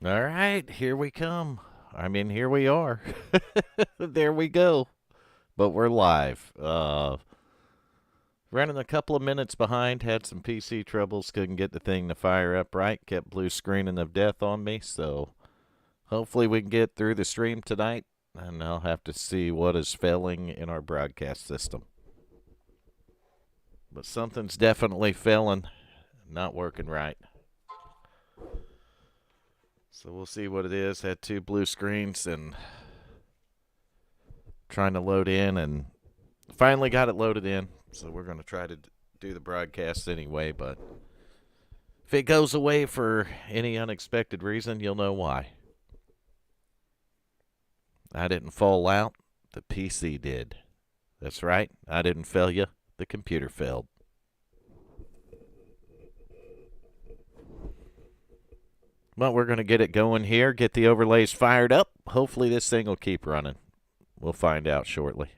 All right, here we come. Here we are. There we go. But we're live. Running a couple of minutes behind. Had some PC troubles. Couldn't get the thing to fire up right. Kept blue screening of death on me. So hopefully we can get through the stream tonight. And I'll have to see what is failing in our broadcast system. But something's definitely failing. Not working right. So we'll see what it is. Had two blue screens and trying to load in and finally got it loaded in. So we're going to try to do the broadcast anyway. But if it goes away for any unexpected reason, you'll know why. I didn't fall out. The PC did. That's right. I didn't fail you. The computer failed. Well, we're going to get it going here, get the overlays fired up. Hopefully this thing will keep running. We'll find out shortly.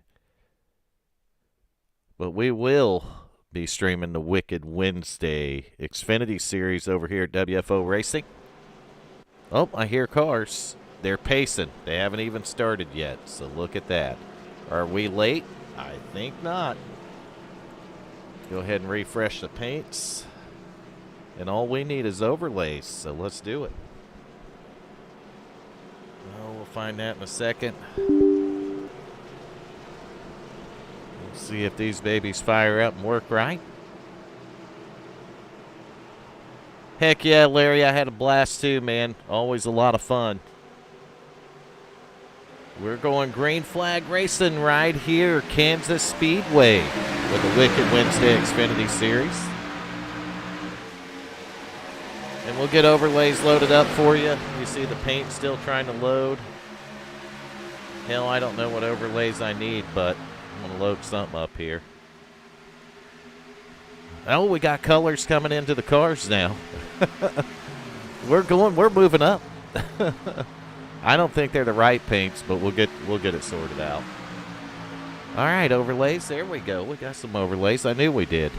But we will be streaming the Wicked Wednesday Xfinity Series over here at WFO Racing. Oh, I hear cars. They're pacing. They haven't even started yet, so look at that. Are we late? I think not. Go ahead and refresh the paints. And all we need is overlays, so let's do it. Well, we'll find that in a second. We'll see if these babies fire up and work right. Heck yeah, Larry, I had a blast too, man. Always a lot of fun. We're going green flag racing right here, Kansas Speedway, with the Wicked Wednesday Xfinity Series. And we'll get overlays loaded up for you. You see the paint still trying to load. Hell, I don't know what overlays I need, but I'm going to load something up here. Oh, we got colors coming into the cars now. We're moving up. I don't think they're the right paints, but we'll get it sorted out. All right, overlays. There we go. We got some overlays. I knew we did.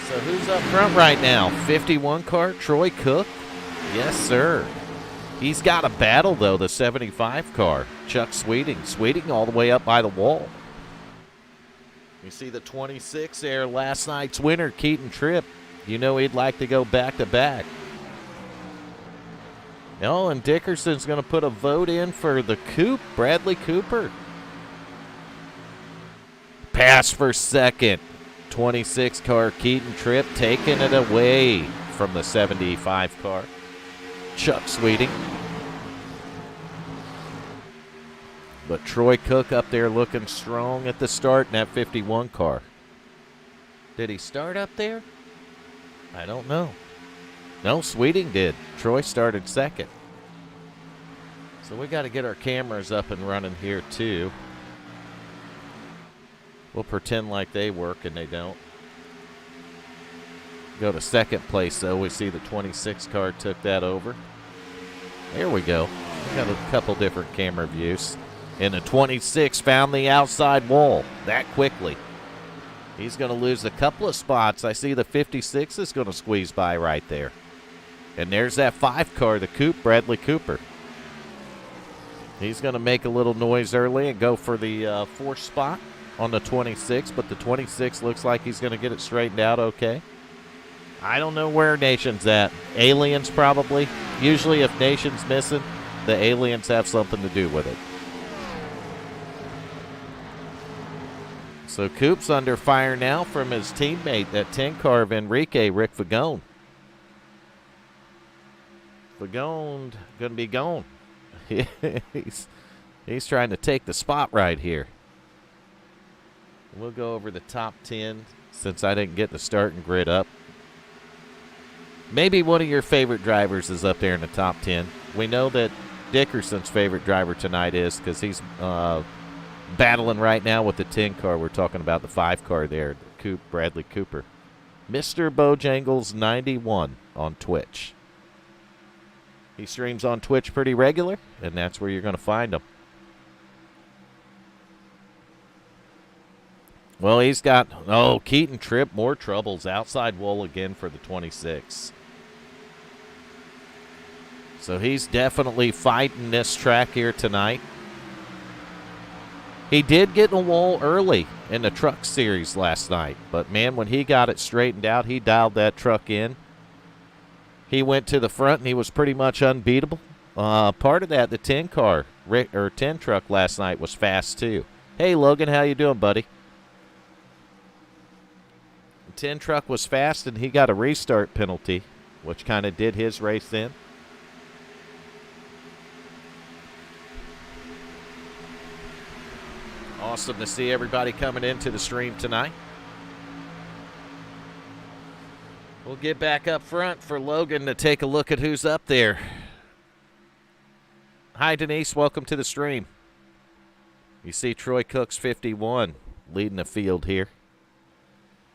So who's up front right now? 51 car, Troy Cook. Yes, sir. He's got a battle, though, the 75 car, Chuck Sweeting. Sweeting all the way up by the wall. You see the 26 there, last night's winner, Keaton Tripp. You know he'd like to go back-to-back. Oh, and Dickerson's going to put a vote in for the Coupe, Bradley Cooper. Pass for second. 26 car Keaton Tripp taking it away from the 75 car. Chuck Sweeting. But Troy Cook up there looking strong at the start in that 51 car. Did he start up there? I don't know. No, Sweeting did. Troy started second. So we got to get our cameras up and running here too. We'll pretend like they work and they don't. Go to second place, though. We see the 26 car took that over. There we go. We got a couple different camera views. And the 26 found the outside wall that quickly. He's going to lose a couple of spots. I see the 56 is going to squeeze by right there. And there's that 5 car, the Coupe, Bradley Cooper. He's going to make a little noise early and go for the 4th spot on the 26, but the 26 looks like he's going to get it straightened out okay. I don't know where Nation's at. Aliens probably. Usually if Nation's missing, the aliens have something to do with it. So Coupe's under fire now from his teammate, that 10 car of Enrique, Rick Fagone. Fagone going to be gone. He's trying to take the spot right here. We'll go over the top 10 since I didn't get the starting grid up. Maybe one of your favorite drivers is up there in the top 10. We know that Dickerson's favorite driver tonight is because he's battling right now with the 10 car. We're talking about the 5 car there, the Coupe, Bradley Cooper. Mr. Bojangles 91 on Twitch. He streams on Twitch pretty regular, and that's where you're going to find him. Well, he's got, Keaton Tripp, more troubles. Outside wall again for the 26. So he's definitely fighting this track here tonight. He did get in a wall early in the truck series last night, but man, when he got it straightened out, he dialed that truck in. He went to the front and he was pretty much unbeatable. Part of that, the 10 truck last night was fast too. Hey Logan, how you doing, buddy? The 10 truck was fast and he got a restart penalty, which kind of did his race in. Awesome to see everybody coming into the stream tonight. We'll get back up front for Logan to take a look at who's up there. Hi, Denise. Welcome to the stream. You see Troy Cook's 51 leading the field here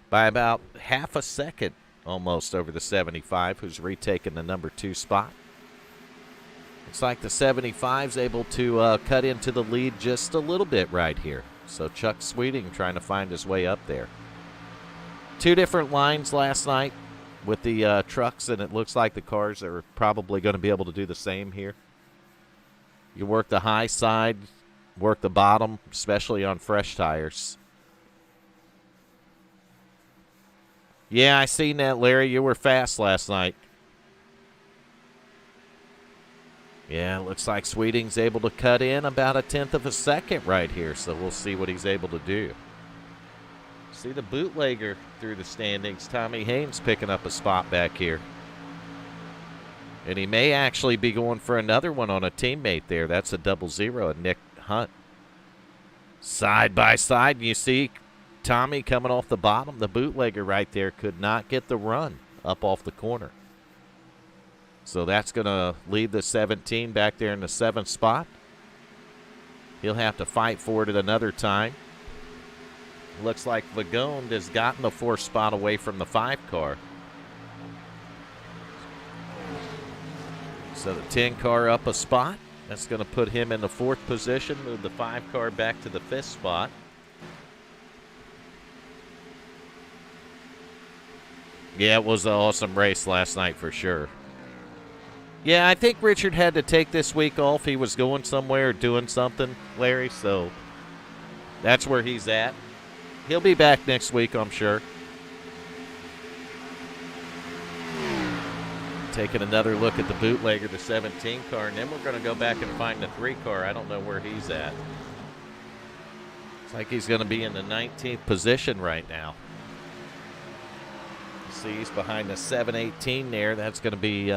by about half a second almost over the 75, who's retaken the number 2 spot. Looks like the 75's able to cut into the lead just a little bit right here. So Chuck Sweeting trying to find his way up there. 2 different lines last night with the trucks, and it looks like the cars are probably going to be able to do the same here. You work the high side, work the bottom, especially on fresh tires. Yeah, I seen that, Larry. You were fast last night. Yeah, looks like Sweeting's able to cut in about 1/10 of a second right here, so we'll see what he's able to do. See the bootlegger through the standings. Tommy Haynes picking up a spot back here. And he may actually be going for another one on a teammate there. That's a 00, Nick Hunt. Side by side, you see Tommy coming off the bottom. The bootlegger right there could not get the run up off the corner. So that's going to leave the 17 back there in the 7th spot. He'll have to fight for it at another time. Looks like Vagone has gotten the 4th spot away from the 5 car. So the 10 car up a spot. That's going to put him in the 4th position, move the 5 car back to the 5th spot. Yeah, it was an awesome race last night for sure. Yeah, I think Richard had to take this week off. He was going somewhere, doing something, Larry, so that's where he's at. He'll be back next week, I'm sure. Taking another look at the bootlegger, the 17 car, and then we're going to go back and find the 3 car. I don't know where he's at. It's like he's going to be in the 19th position right now. See, he's behind the 718 there. That's going to be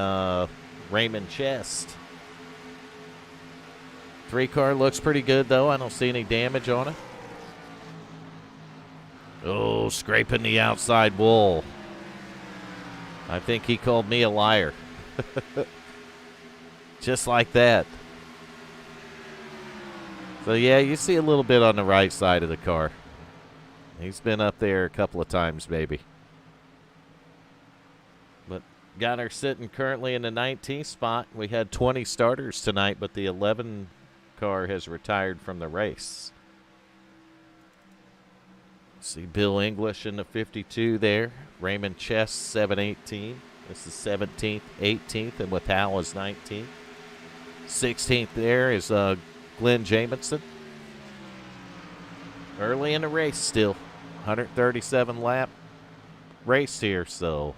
Raymond Chest. 3 car looks pretty good, though. I don't see any damage on it. Oh, scraping the outside wall. I think he called me a liar. Just like that. So, yeah, you see a little bit on the right side of the car. He's been up there a couple of times, maybe. But got her sitting currently in the 19th spot. We had 20 starters tonight, but the 11 car has retired from the race. See Bill English in the 52 there. Raymond Chess, 718. This is 17th, 18th, and with Hal is 19th. 16th there is Glenn Jamison. Early in the race still. 137 lap race here, so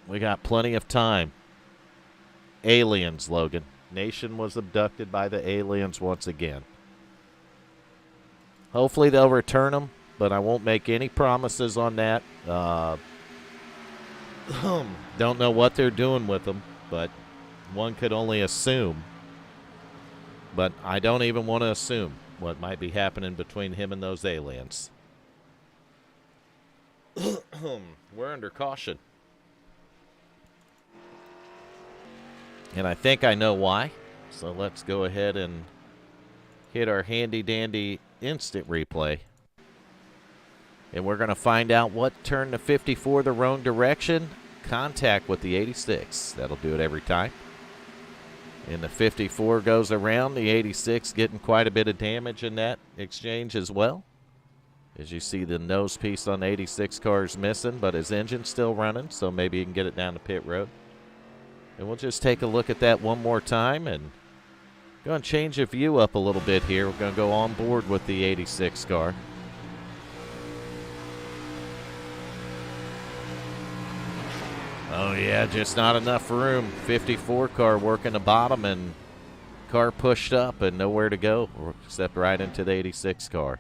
we got plenty of time. Aliens, Logan. Nation was abducted by the aliens once again. Hopefully they'll return them, but I won't make any promises on that. Don't know what they're doing with them, but one could only assume. But I don't even want to assume what might be happening between him and those aliens. We're under caution. And I think I know why. So let's go ahead and hit our handy-dandy instant replay. And we're going to find out what turned the 54 the wrong direction. Contact with the 86. That'll do it every time. And the 54 goes around. The 86 getting quite a bit of damage in that exchange as well. As you see, the nose piece on 86 car is missing, but his engine's still running, so maybe he can get it down to pit road. And we'll just take a look at that one more time and going to change the view up a little bit here. We're going to go on board with the 86 car. Oh, yeah, just not enough room. 54 car working the bottom and car pushed up and nowhere to go except right into the 86 car.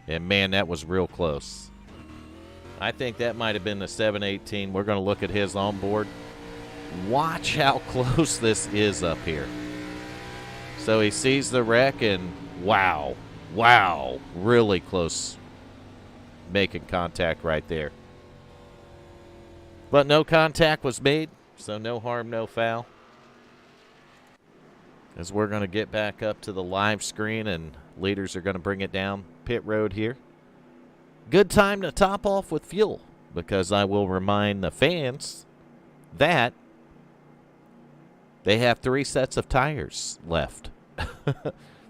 And, man, that was real close. I think that might have been the 718. We're going to look at his onboard. Watch how close this is up here. So he sees the wreck and, wow, really close making contact right there. But no contact was made, so no harm, no foul. As we're going to get back up to the live screen and leaders are going to bring it down pit road here. Good time to top off with fuel, because I will remind the fans that they have 3 sets of tires left.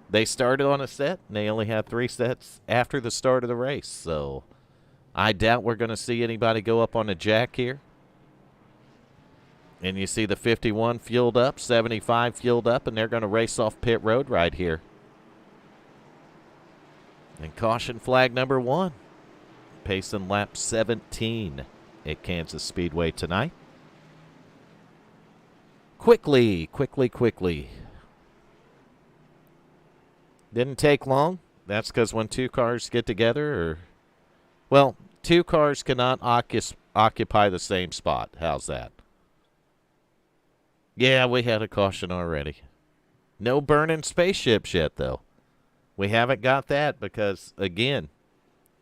They started on a set, and they only have 3 sets after the start of the race. So I doubt we're going to see anybody go up on a jack here. And you see the 51 fueled up, 75 fueled up, and they're going to race off pit road right here. And caution flag number 1. Pacing lap 17 at Kansas Speedway tonight. Quickly. Didn't take long. That's because when 2 cars get together, well, 2 cars cannot occupy the same spot. How's that? Yeah, we had a caution already. No burning spaceships yet, though. We haven't got that because, again,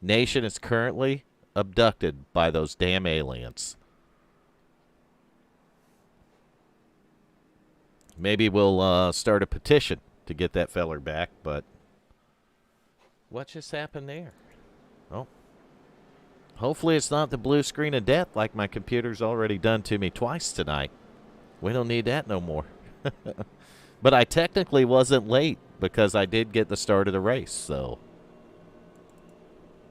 Nation is currently abducted by those damn aliens. Maybe we'll start a petition to get that feller back, but what just happened there? Oh. Hopefully it's not the blue screen of death like my computer's already done to me twice tonight. We don't need that no more. But I technically wasn't late because I did get the start of the race, so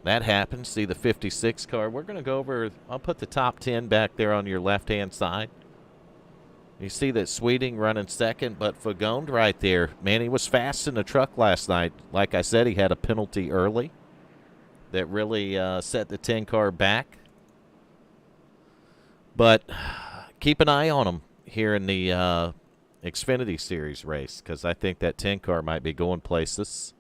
that happened. See the 56 car. We're going to go over, I'll put the top 10 back there on your left-hand side. You see that Sweeting running second, but Fagond right there. Man, he was fast in the truck last night. Like I said, he had a penalty early that really set the 10 car back. But keep an eye on him here in the Xfinity Series race, because I think that 10 car might be going places.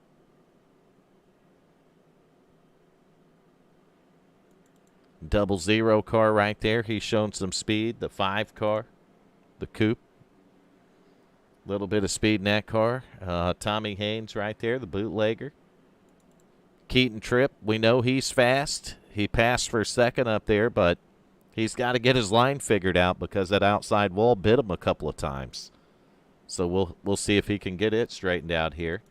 Double zero car right there. He's shown some speed. The 5 car, the coupe. Little bit of speed in that car. Tommy Haynes right there, the bootlegger. Keaton Tripp, we know he's fast. He passed for second up there, but he's got to get his line figured out because that outside wall bit him a couple of times. So we'll see if he can get it straightened out here.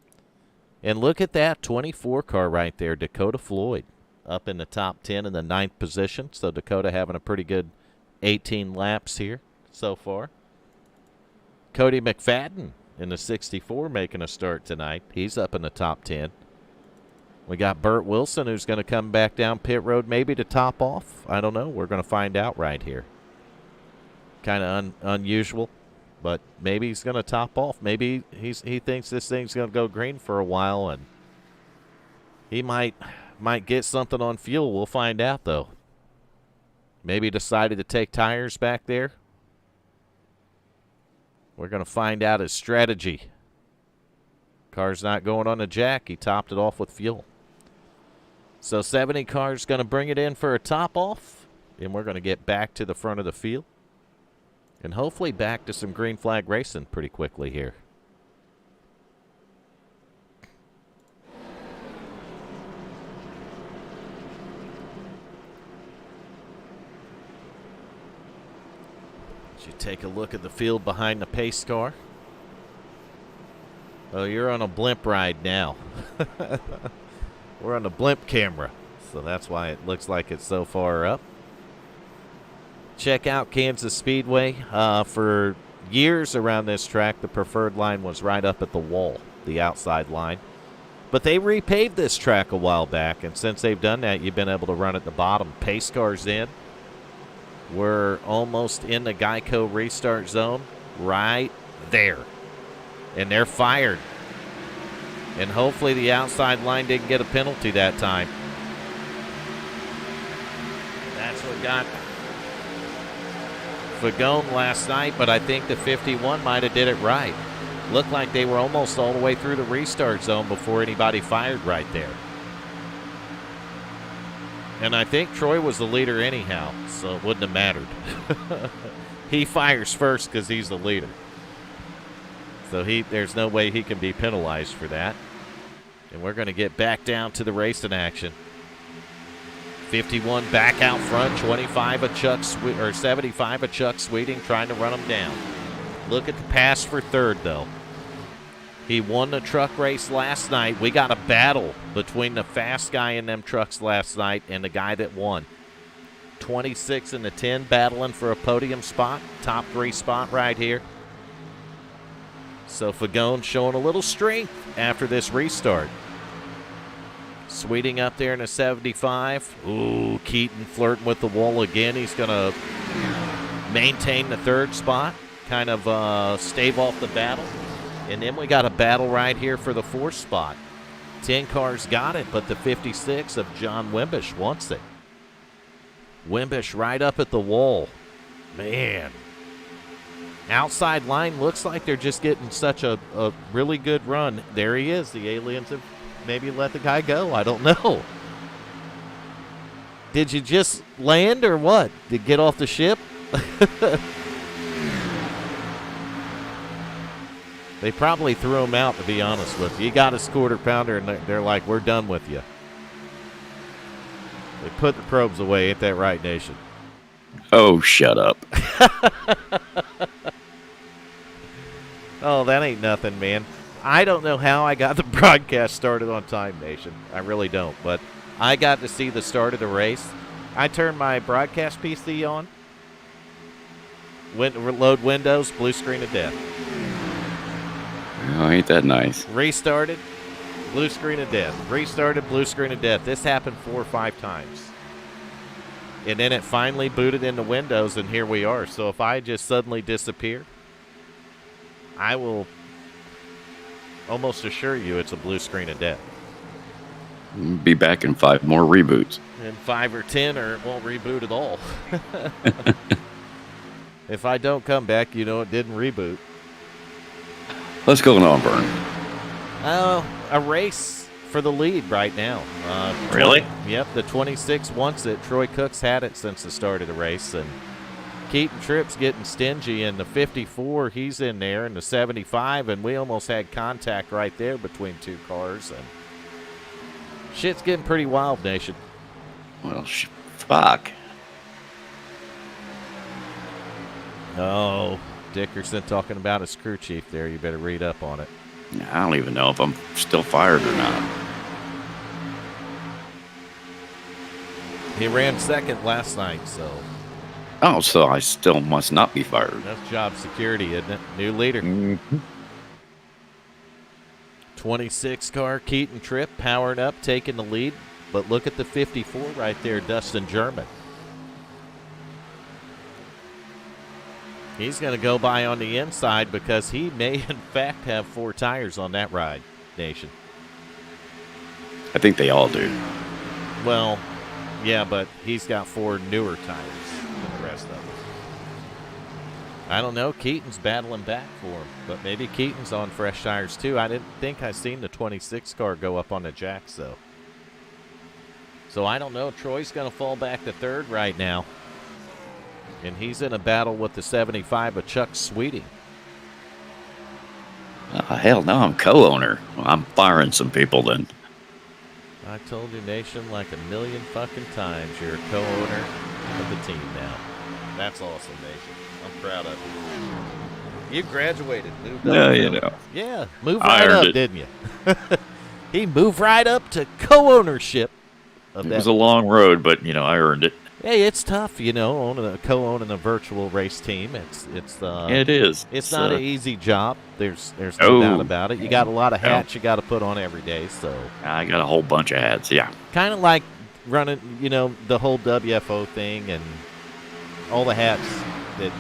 And look at that 24 car right there, Dakota Floyd, up in the top 10 in the 9th position. So Dakota having a pretty good 18 laps here so far. Cody McFadden in the 64 making a start tonight. He's up in the top 10. We got Burt Wilson, who's going to come back down pit road maybe to top off. I don't know. We're going to find out right here. Kind of unusual, but maybe he's going to top off. Maybe he thinks this thing's going to go green for a while, and he might get something on fuel. We'll find out, though. Maybe decided to take tires back there. We're going to find out his strategy. Car's not going on the jack. He topped it off with fuel. So 70 car's going to bring it in for a top off, and we're going to get back to the front of the field and hopefully back to some green flag racing pretty quickly here. As you take a look at the field behind the pace car. Oh, you're on a blimp ride now. We're on a blimp camera, so that's why it looks like it's so far up. Check out Kansas Speedway. For years around this track, the preferred line was right up at the wall, the outside line. But they repaved this track a while back, and since they've done that, you've been able to run at the bottom. Pace cars in. We're almost in the Geico restart zone right there. And they're fired. And hopefully the outside line didn't get a penalty that time. That's what got Fagone last night, but I think the 51 might have did it right. Looked like they were almost all the way through the restart zone before anybody fired right there. And I think Troy was the leader anyhow, so it wouldn't have mattered. He fires first because he's the leader. So there's no way he can be penalized for that. And we're going to get back down to the racing action. 51 back out front, 25 of Chuck 75 of Chuck Sweeting trying to run him down. Look at the pass for third, though. He won the truck race last night. We got a battle between the fast guy in them trucks last night and the guy that won. 26 and the 10 battling for a podium spot, top 3 spot right here. So Fagone showing a little strength after this restart. Sweeting up there in a 75. Ooh, Keaton flirting with the wall again. He's going to maintain the third spot, kind of stave off the battle. And then we got a battle right here for the fourth spot. 10 cars got it, but the 56 of John Wimbish wants it. Wimbish right up at the wall. Man. Outside line looks like they're just getting such a really good run. There he is. The aliens have maybe let the guy go. I don't know. Did you just land or what? Did you get off the ship? They probably threw him out, to be honest with you. He got his quarter pounder, and they're like, we're done with you. They put the probes away. Ain't that right, Nation? Oh, shut up. Oh, that ain't nothing, man. I don't know how I got the broadcast started on time, Nation. I really don't. But I got to see the start of the race. I turned my broadcast PC on. Load Windows, blue screen of death. Oh, ain't that nice? Restarted, blue screen of death. Restarted, blue screen of death. This happened 4 or 5 times. And then it finally booted into Windows, and here we are. So if I just suddenly disappear, I will almost assure you it's a blue screen of death. Be back in 5 more reboots. In 5 or 10, or it won't reboot at all. If I don't come back, you know it didn't reboot. What's going on, Vern? A race for the lead right now. Really? Yep, the 26 wants it. Troy Cook's had it since the start of the race, and Keaton Tripp's getting stingy. In the 54, he's in there, in the 75, and we almost had contact right there between 2 cars, and shit's getting pretty wild, Nation. Well, fuck. Oh, Dickerson talking about his crew chief there. You better read up on it. I don't even know if I'm still fired or not. He ran second last night, so. Oh, so I still must not be fired. That's job security, isn't it? New leader. Mm-hmm. 26 car, Keaton Tripp powering up, taking the lead. But look at the 54 right there, Dustin German. He's going to go by on the inside because he may, in fact, have 4 tires on that ride, Nation. I think they all do. Well, yeah, but he's got 4 newer tires than the rest of them. I don't know. Keaton's battling back for him, but maybe Keaton's on fresh tires, too. I didn't think I seen the 26 car go up on the jacks, though. So I don't know. Troy's going to fall back to third right now. And he's in a battle with the 75 of Chuck Sweeting. Hell no, I'm co-owner. Well, I'm firing some people then. I told you, Nation, like a million fucking times, you're a co-owner of the team now. That's awesome, Nation. I'm proud of you. You graduated. Moved up. Yeah, you know. Yeah, moved right up, didn't you? He moved right up to co-ownership. It was a long road, but, you know, I earned it. Hey, it's tough, co-owning a virtual race team. It is. It's not an easy job. There's no doubt Oh, about it. You got a lot of well, hats you got to put on every day. So I got a whole bunch of hats. Yeah. kind of like running, the whole WFO thing and all the hats that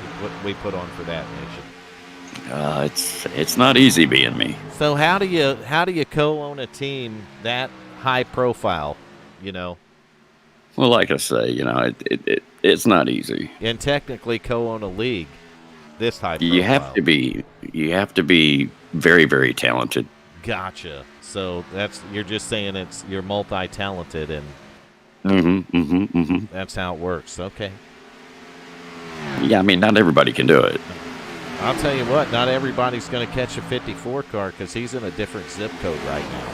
we put on for that nation. It's not easy being me. So how do you co-own a team that high profile? Well, like I say, it's not easy. And technically co-own a league this high profile. You have to be very, very talented. Gotcha. So you're just saying you're multi-talented and that's how it works. Okay. Yeah, I mean, not everybody can do it. I'll tell you what, not everybody's going to catch a 54 car because he's in a different zip code right now.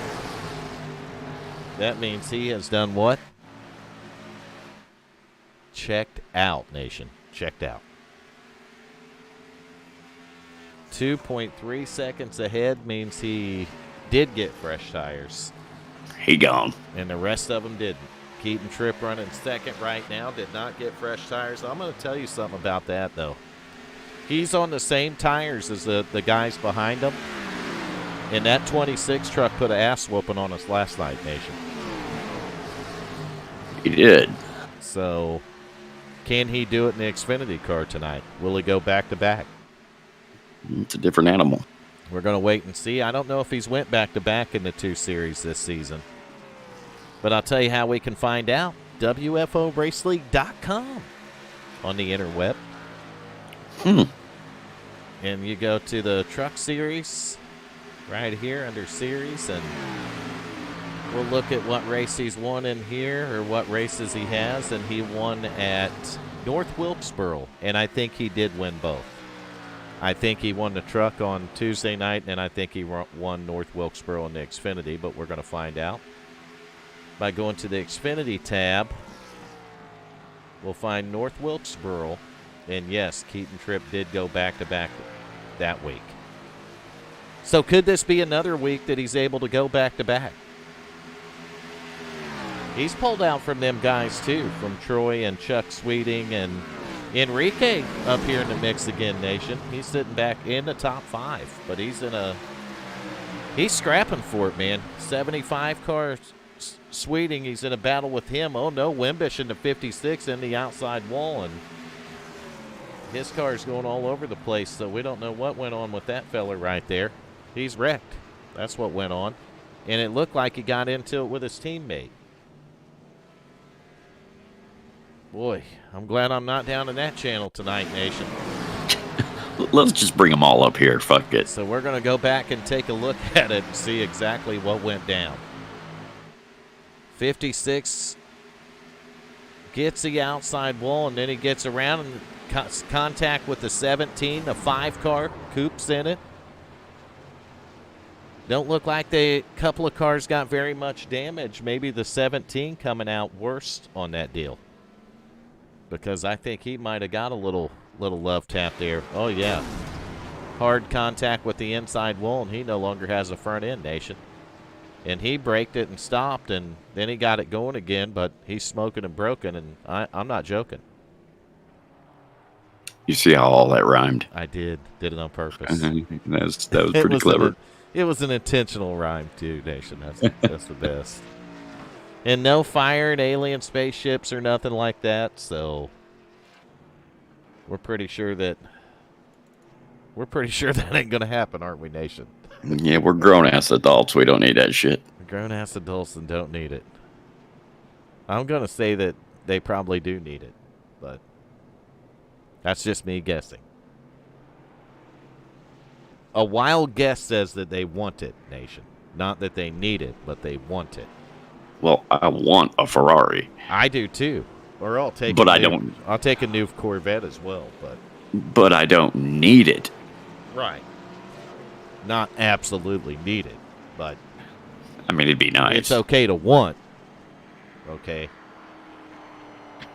That means he has done what? Checked out, nation. Checked out. 2.3 seconds ahead means he did get fresh tires. He gone. And the rest of them didn't. Keaton Tripp running second right now, did not get fresh tires. I'm going to tell you something about that, though. He's on the same tires as the guys behind him. And that 26 truck put an ass whooping on us last night, nation. He did. So, can he do it in the Xfinity car tonight? Will he go back-to-back? It's a different animal. We're going to wait and see. I don't know if he's went back-to-back in the 2 series this season. But I'll tell you how we can find out. WFORaceleague.com on the interweb. And you go to the truck series right here under series, and we'll look at what race he's won in here or what races he has. And he won at North Wilkesboro, and I think he did win both. I think he won the truck on Tuesday night, and I think he won North Wilkesboro in the Xfinity, but we're going to find out. By going to the Xfinity tab, we'll find North Wilkesboro, and yes, Keaton Tripp did go back-to-back that week. So could this be another week that he's able to go back-to-back? He's pulled out from them guys, too, from Troy and Chuck Sweeting and Enrique up here in the mix again, nation. He's sitting back in the top 5, but he's scrapping for it, man. 75 cars. Sweeting, he's in a battle with him. Oh, no, Wimbish in the 56 in the outside wall, and his car's going all over the place, so we don't know what went on with that fella right there. He's wrecked. That's what went on. And it looked like he got into it with his teammate. Boy, I'm glad I'm not down in that channel tonight, nation. Let's just bring them all up here. Fuck it. So we're going to go back and take a look at it and see exactly what went down. 56 gets the outside wall, and then he gets around and contact with the 17, the 5 car. Coop's in it. Don't look like a couple of cars got very much damage. Maybe the 17 coming out worst on that deal, because I think he might have got a little love tap there. Oh, yeah. Hard contact with the inside wall, and he no longer has a front end, nation. And he braked it and stopped, and then he got it going again, but he's smoking and broken, and I'm not joking. You see how all that rhymed? I did it on purpose. that was pretty clever. It was an intentional rhyme, too, nation. That's the best. And no fired alien spaceships or nothing like that, so we're pretty sure that ain't going to happen, aren't we, nation? Yeah, we're grown-ass adults. We don't need that shit. Grown-ass adults and don't need it. I'm going to say that they probably do need it, but that's just me guessing. A wild guess says that they want it, nation. Not that they need it, but they want it. Well, I want a Ferrari. I do, too. Or I'll take I'll take a new Corvette as well, But I don't need it. Right. Not absolutely needed, but I mean, it'd be nice. It's okay to want. Okay.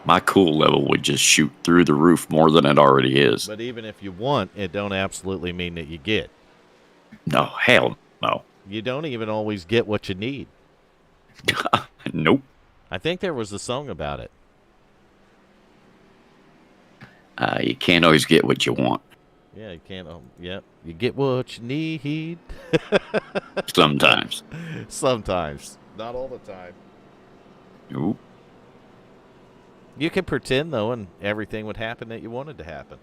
My cool level would just shoot through the roof more than it already is. But even if you want, it don't absolutely mean that you get. No, hell no. You don't even always get what you need. Nope. I think there was a song about it. You can't always get what you want. Yeah, you can't. Yep, you get what you need. Sometimes. Sometimes, not all the time. Ooh. You can pretend though, and everything would happen that you wanted to happen.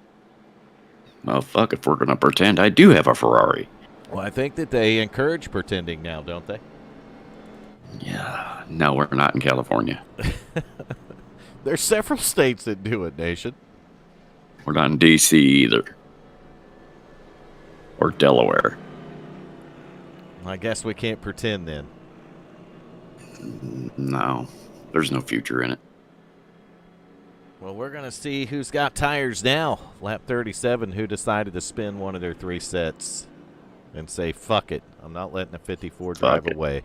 Well, fuck, if we're going to pretend I do have a Ferrari. Well, I think that they encourage pretending now, don't they? Yeah. No, we're not in California. There's several states that do it, Nation. We're not in D.C. either. Or Delaware. I guess we can't pretend then. No. There's no future in it. Well, we're going to see who's got tires now. Lap 37, who decided to spin one of their 3 sets and say, fuck it, I'm not letting a 54 drive away.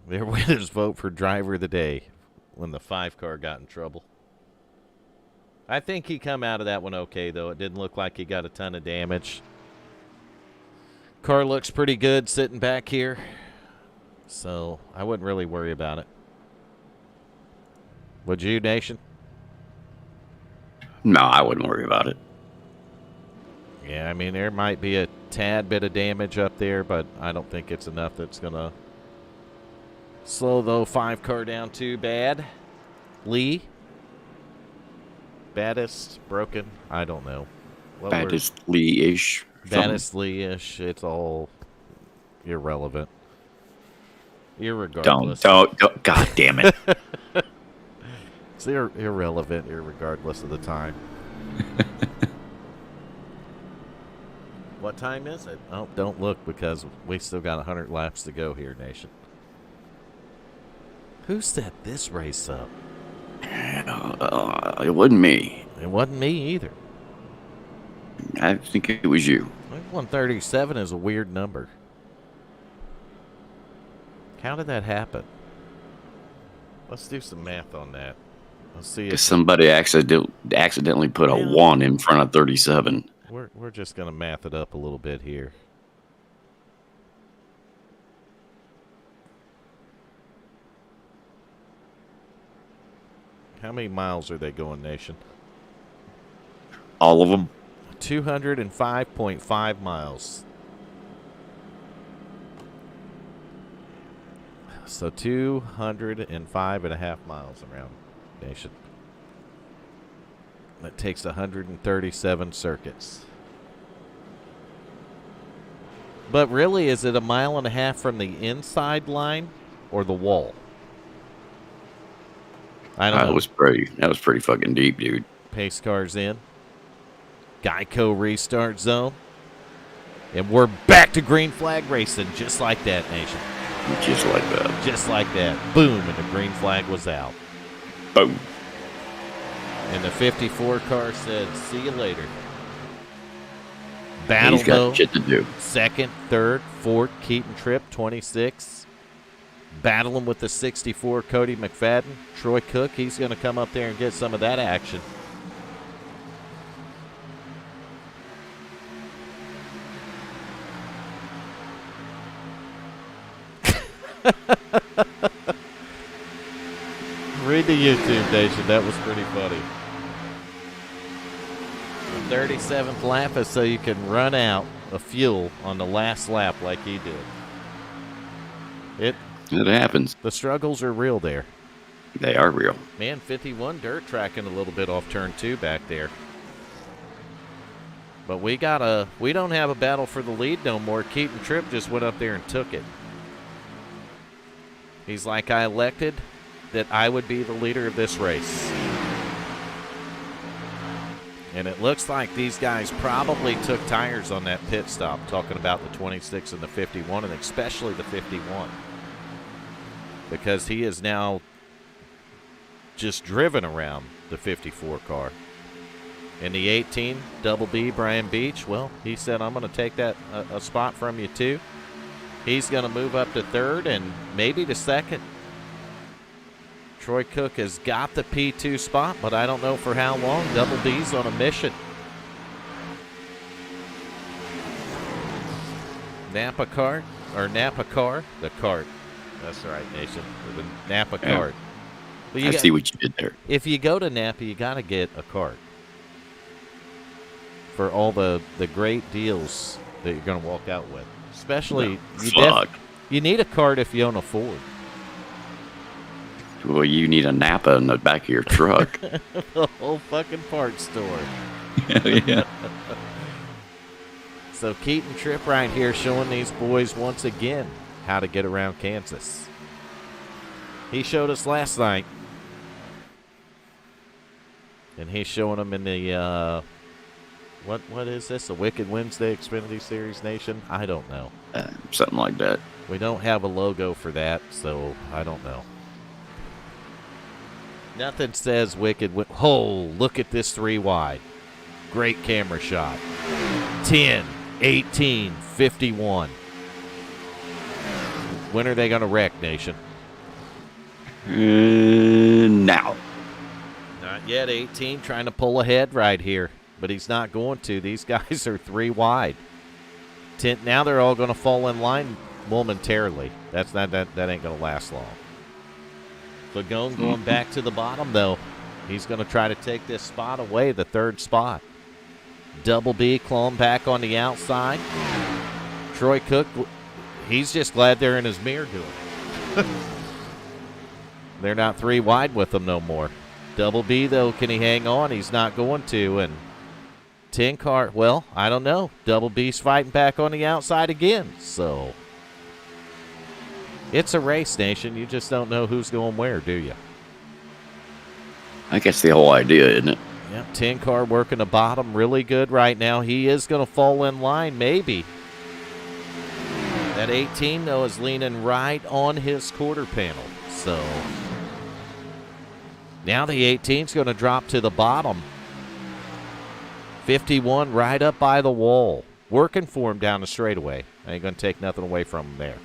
Their winners vote for driver of the day when the 5 car got in trouble. I think he come out of that one okay, though. It didn't look like he got a ton of damage. Car looks pretty good sitting back here, so I wouldn't really worry about it. Would you, Nation? No, I wouldn't worry about it. Yeah, I mean, there might be a tad bit of damage up there, but I don't think it's enough that's going to slow the 5 car down too bad. Lee? Baddest? Broken? I don't know. Baddest Lee-ish. Baddest Lee-ish. It's all irrelevant. Irregardless. Don't. God damn it. It's irrelevant, irregardless of the time. What time is it? Oh, don't look, because we still got 100 laps to go here, Nation. Who set this race up? It wasn't me. It wasn't me either. I think it was you. 137 is a weird number. How did that happen? Let's do some math on that. Let's see. Because somebody accidentally put a 1 in front of 37. We're just going to math it up a little bit here. How many miles are they going, Nation? All of them? 205.5 miles. So 205.5 miles around, Nation. That takes 137 circuits. But really, is it a mile and a half from the inside line or the wall? I don't know. That was pretty fucking deep, dude. Pace cars in. Geico restart zone. And we're back to green flag racing just like that, Nation. Just like that. Just like that. Boom, and the green flag was out. Boom. And the 54 car said, see you later. Battle, He's got shit to do. Second, third, fourth, Keaton Tripp, 26. Battling with the 64, Cody McFadden. Troy Cook, he's going to come up there and get some of that action. Read the YouTube, Nation. That was pretty funny. The 37th lap is so you can run out of fuel on the last lap like he did. It happens. The struggles are real there. They are real. Man, 51 dirt tracking a little bit off turn 2 back there. But we don't have a battle for the lead no more. Keaton Tripp just went up there and took it. He's like, I elected that I would be the leader of this race. And it looks like these guys probably took tires on that pit stop, talking about the 26 and the 51, and especially the 51. Because he is now just driven around the 54 car. And the 18, Double B, Brian Beach, well, he said, I'm going to take that a spot from you too. He's going to move up to third and maybe to second. Troy Cook has got the P2 spot, but I don't know for how long. Double B's on a mission. Napa car, the cart. That's right, Nation. The Napa cart. But I see what you did there. If you go to Napa, you got to get a cart for all the great deals that you're going to walk out with. Especially, you need a cart if you own a Ford. Well, you need a Napa in the back of your truck. The whole fucking parts store. Yeah. So Keaton Tripp right here showing these boys once again how to get around Kansas. He showed us last night. And he's showing them in the, what is this? A Wicked Wednesday Xfinity Series Nation? I don't know. Something like that. We don't have a logo for that, so I don't know. Nothing says Wicked. Oh, look at this 3 wide. Great camera shot. 10, 18, 51. When are they going to wreck, Nation? Now. Not yet. 18 trying to pull ahead right here, but he's not going to. These guys are 3 wide. 10, now they're all going to fall in line momentarily. That ain't going to last long. Fagon going back to the bottom, though. He's going to try to take this spot away, the 3rd spot. Double B clawing back on the outside. Troy Cook, he's just glad they're in his mirror doing it. They're not 3 wide with him no more. Double B, though, can he hang on? He's not going to. And 10 car, well, I don't know. Double B's fighting back on the outside again. So it's a race, Nation. You just don't know who's going where, do you? I guess the whole idea, isn't it? Yep, 10 car working the bottom really good right now. He is going to fall in line, maybe. That 18, though, is leaning right on his quarter panel. So now the 18 is going to drop to the bottom. 51 right up by the wall. Working for him down the straightaway. Ain't going to take nothing away from him there.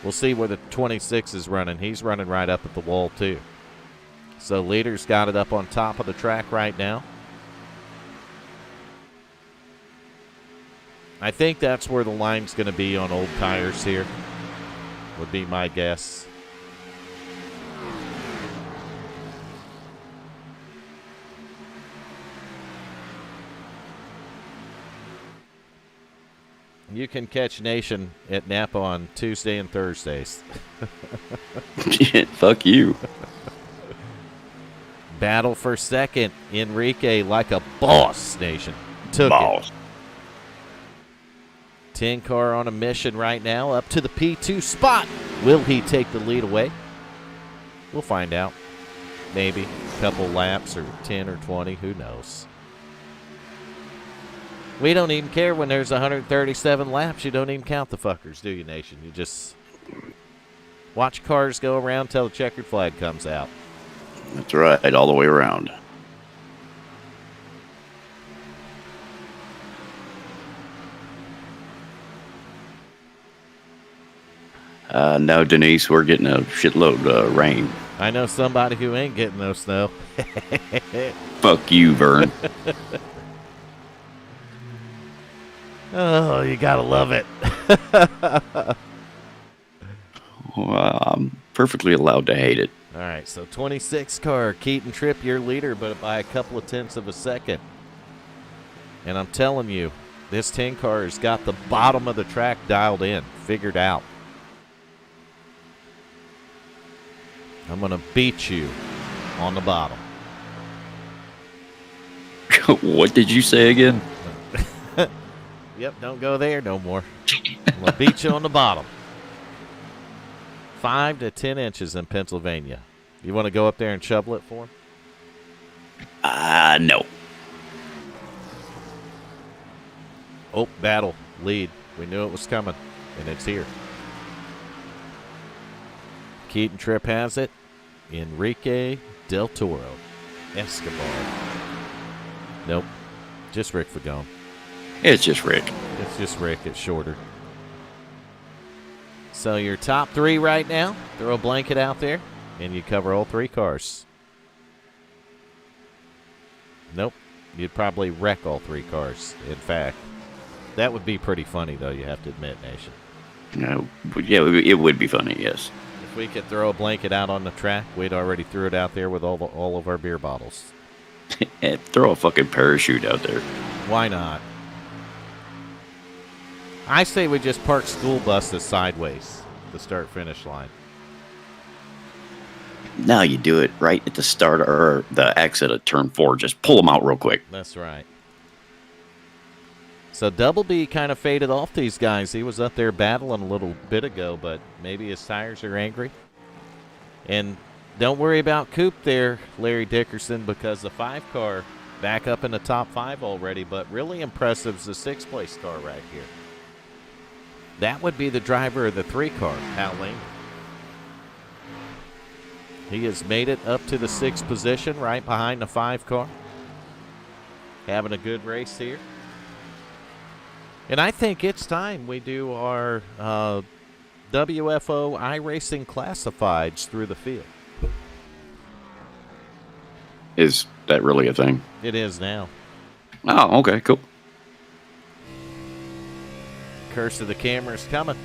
We'll see where the 26 is running. He's running right up at the wall, too. So leader's got it up on top of the track right now. I think that's where the line's going to be on old tires here, would be my guess. You can catch Nation at Napa on Tuesday and Thursdays. Fuck you. Battle for second. Enrique like a boss, Nation. Took Boss. it. 10 car on a mission right now up to the P2 spot. Will he take the lead away? We'll find out. Maybe a couple laps or 10 or 20. Who knows? We don't even care when there's 137 laps. You don't even count the fuckers, do you, Nation? You just watch cars go around till the checkered flag comes out. That's right, all the way around. No, Denise, we're getting a shitload of rain. I know somebody who ain't getting no snow. Fuck you, Vern. Oh, you gotta love it. Well, I'm perfectly allowed to hate it. All right, so 26 car, Keaton Tripp, your leader, but by a couple of tenths of a second. And I'm telling you, this 10 car has got the bottom of the track dialed in, figured out. I'm going to beat you on the bottom. What did you say again? Yep, don't go there no more. I'm going to beat you on the bottom. 5 to 10 inches in Pennsylvania. You want to go up there and shovel it for him? No. Oh, battle, lead. We knew it was coming, and it's here. Keaton Tripp has it. Enrique Del Toro. Escobar. Nope. Just Rick Fagon. It's just Rick. It's just Rick. It's shorter. So your top 3 right now. Throw a blanket out there, and you cover all 3 cars. Nope. You'd probably wreck all 3 cars, in fact. That would be pretty funny, though, you have to admit, Nation. No, yeah, it would be funny, yes. If we could throw a blanket out on the track, we'd already threw it out there with all of our beer bottles. Throw a fucking parachute out there. Why not? I say we just park school buses sideways, the start-finish line. No, you do it right at the start or the exit of turn 4. Just pull them out real quick. That's right. So Double B kind of faded off these guys. He was up there battling a little bit ago, but maybe his tires are angry. And don't worry about Coop there, Larry Dickerson, because the 5 car back up in the top 5 already, but really impressive is the 6th place car right here. That would be the driver of the 3 car, Hal Lane. He has made it up to the 6th position, right behind the 5 car. Having a good race here. And I think it's time we do our WFO iRacing Classifieds through the field. Is that really a thing? It is now. Oh, okay, cool. Curse of the camera's coming.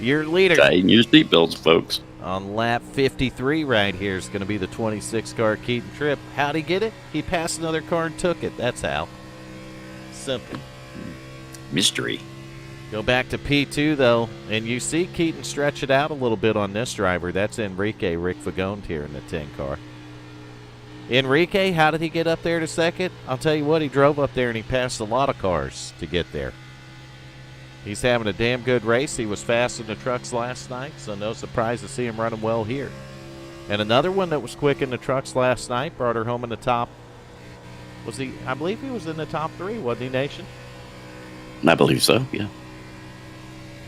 Your leader. Tighten your seatbelts, folks. On lap 53 right here is going to be the 26 car Keaton Tripp. How'd he get it? He passed another car and took it. That's how. Simple. Mystery. Go back to P2, though, and you see Keaton stretch it out a little bit on this driver. That's Enrique Rick Fagone here in the 10 car. Enrique, how did he get up there to second? I'll tell you what, he drove up there and he passed a lot of cars to get there. He's having a damn good race. He was fast in the trucks last night, so no surprise to see him running well here. And another one that was quick in the trucks last night, brought her home in the top. Was he? I believe he was in the top 3, wasn't he, Nation? I believe so, yeah.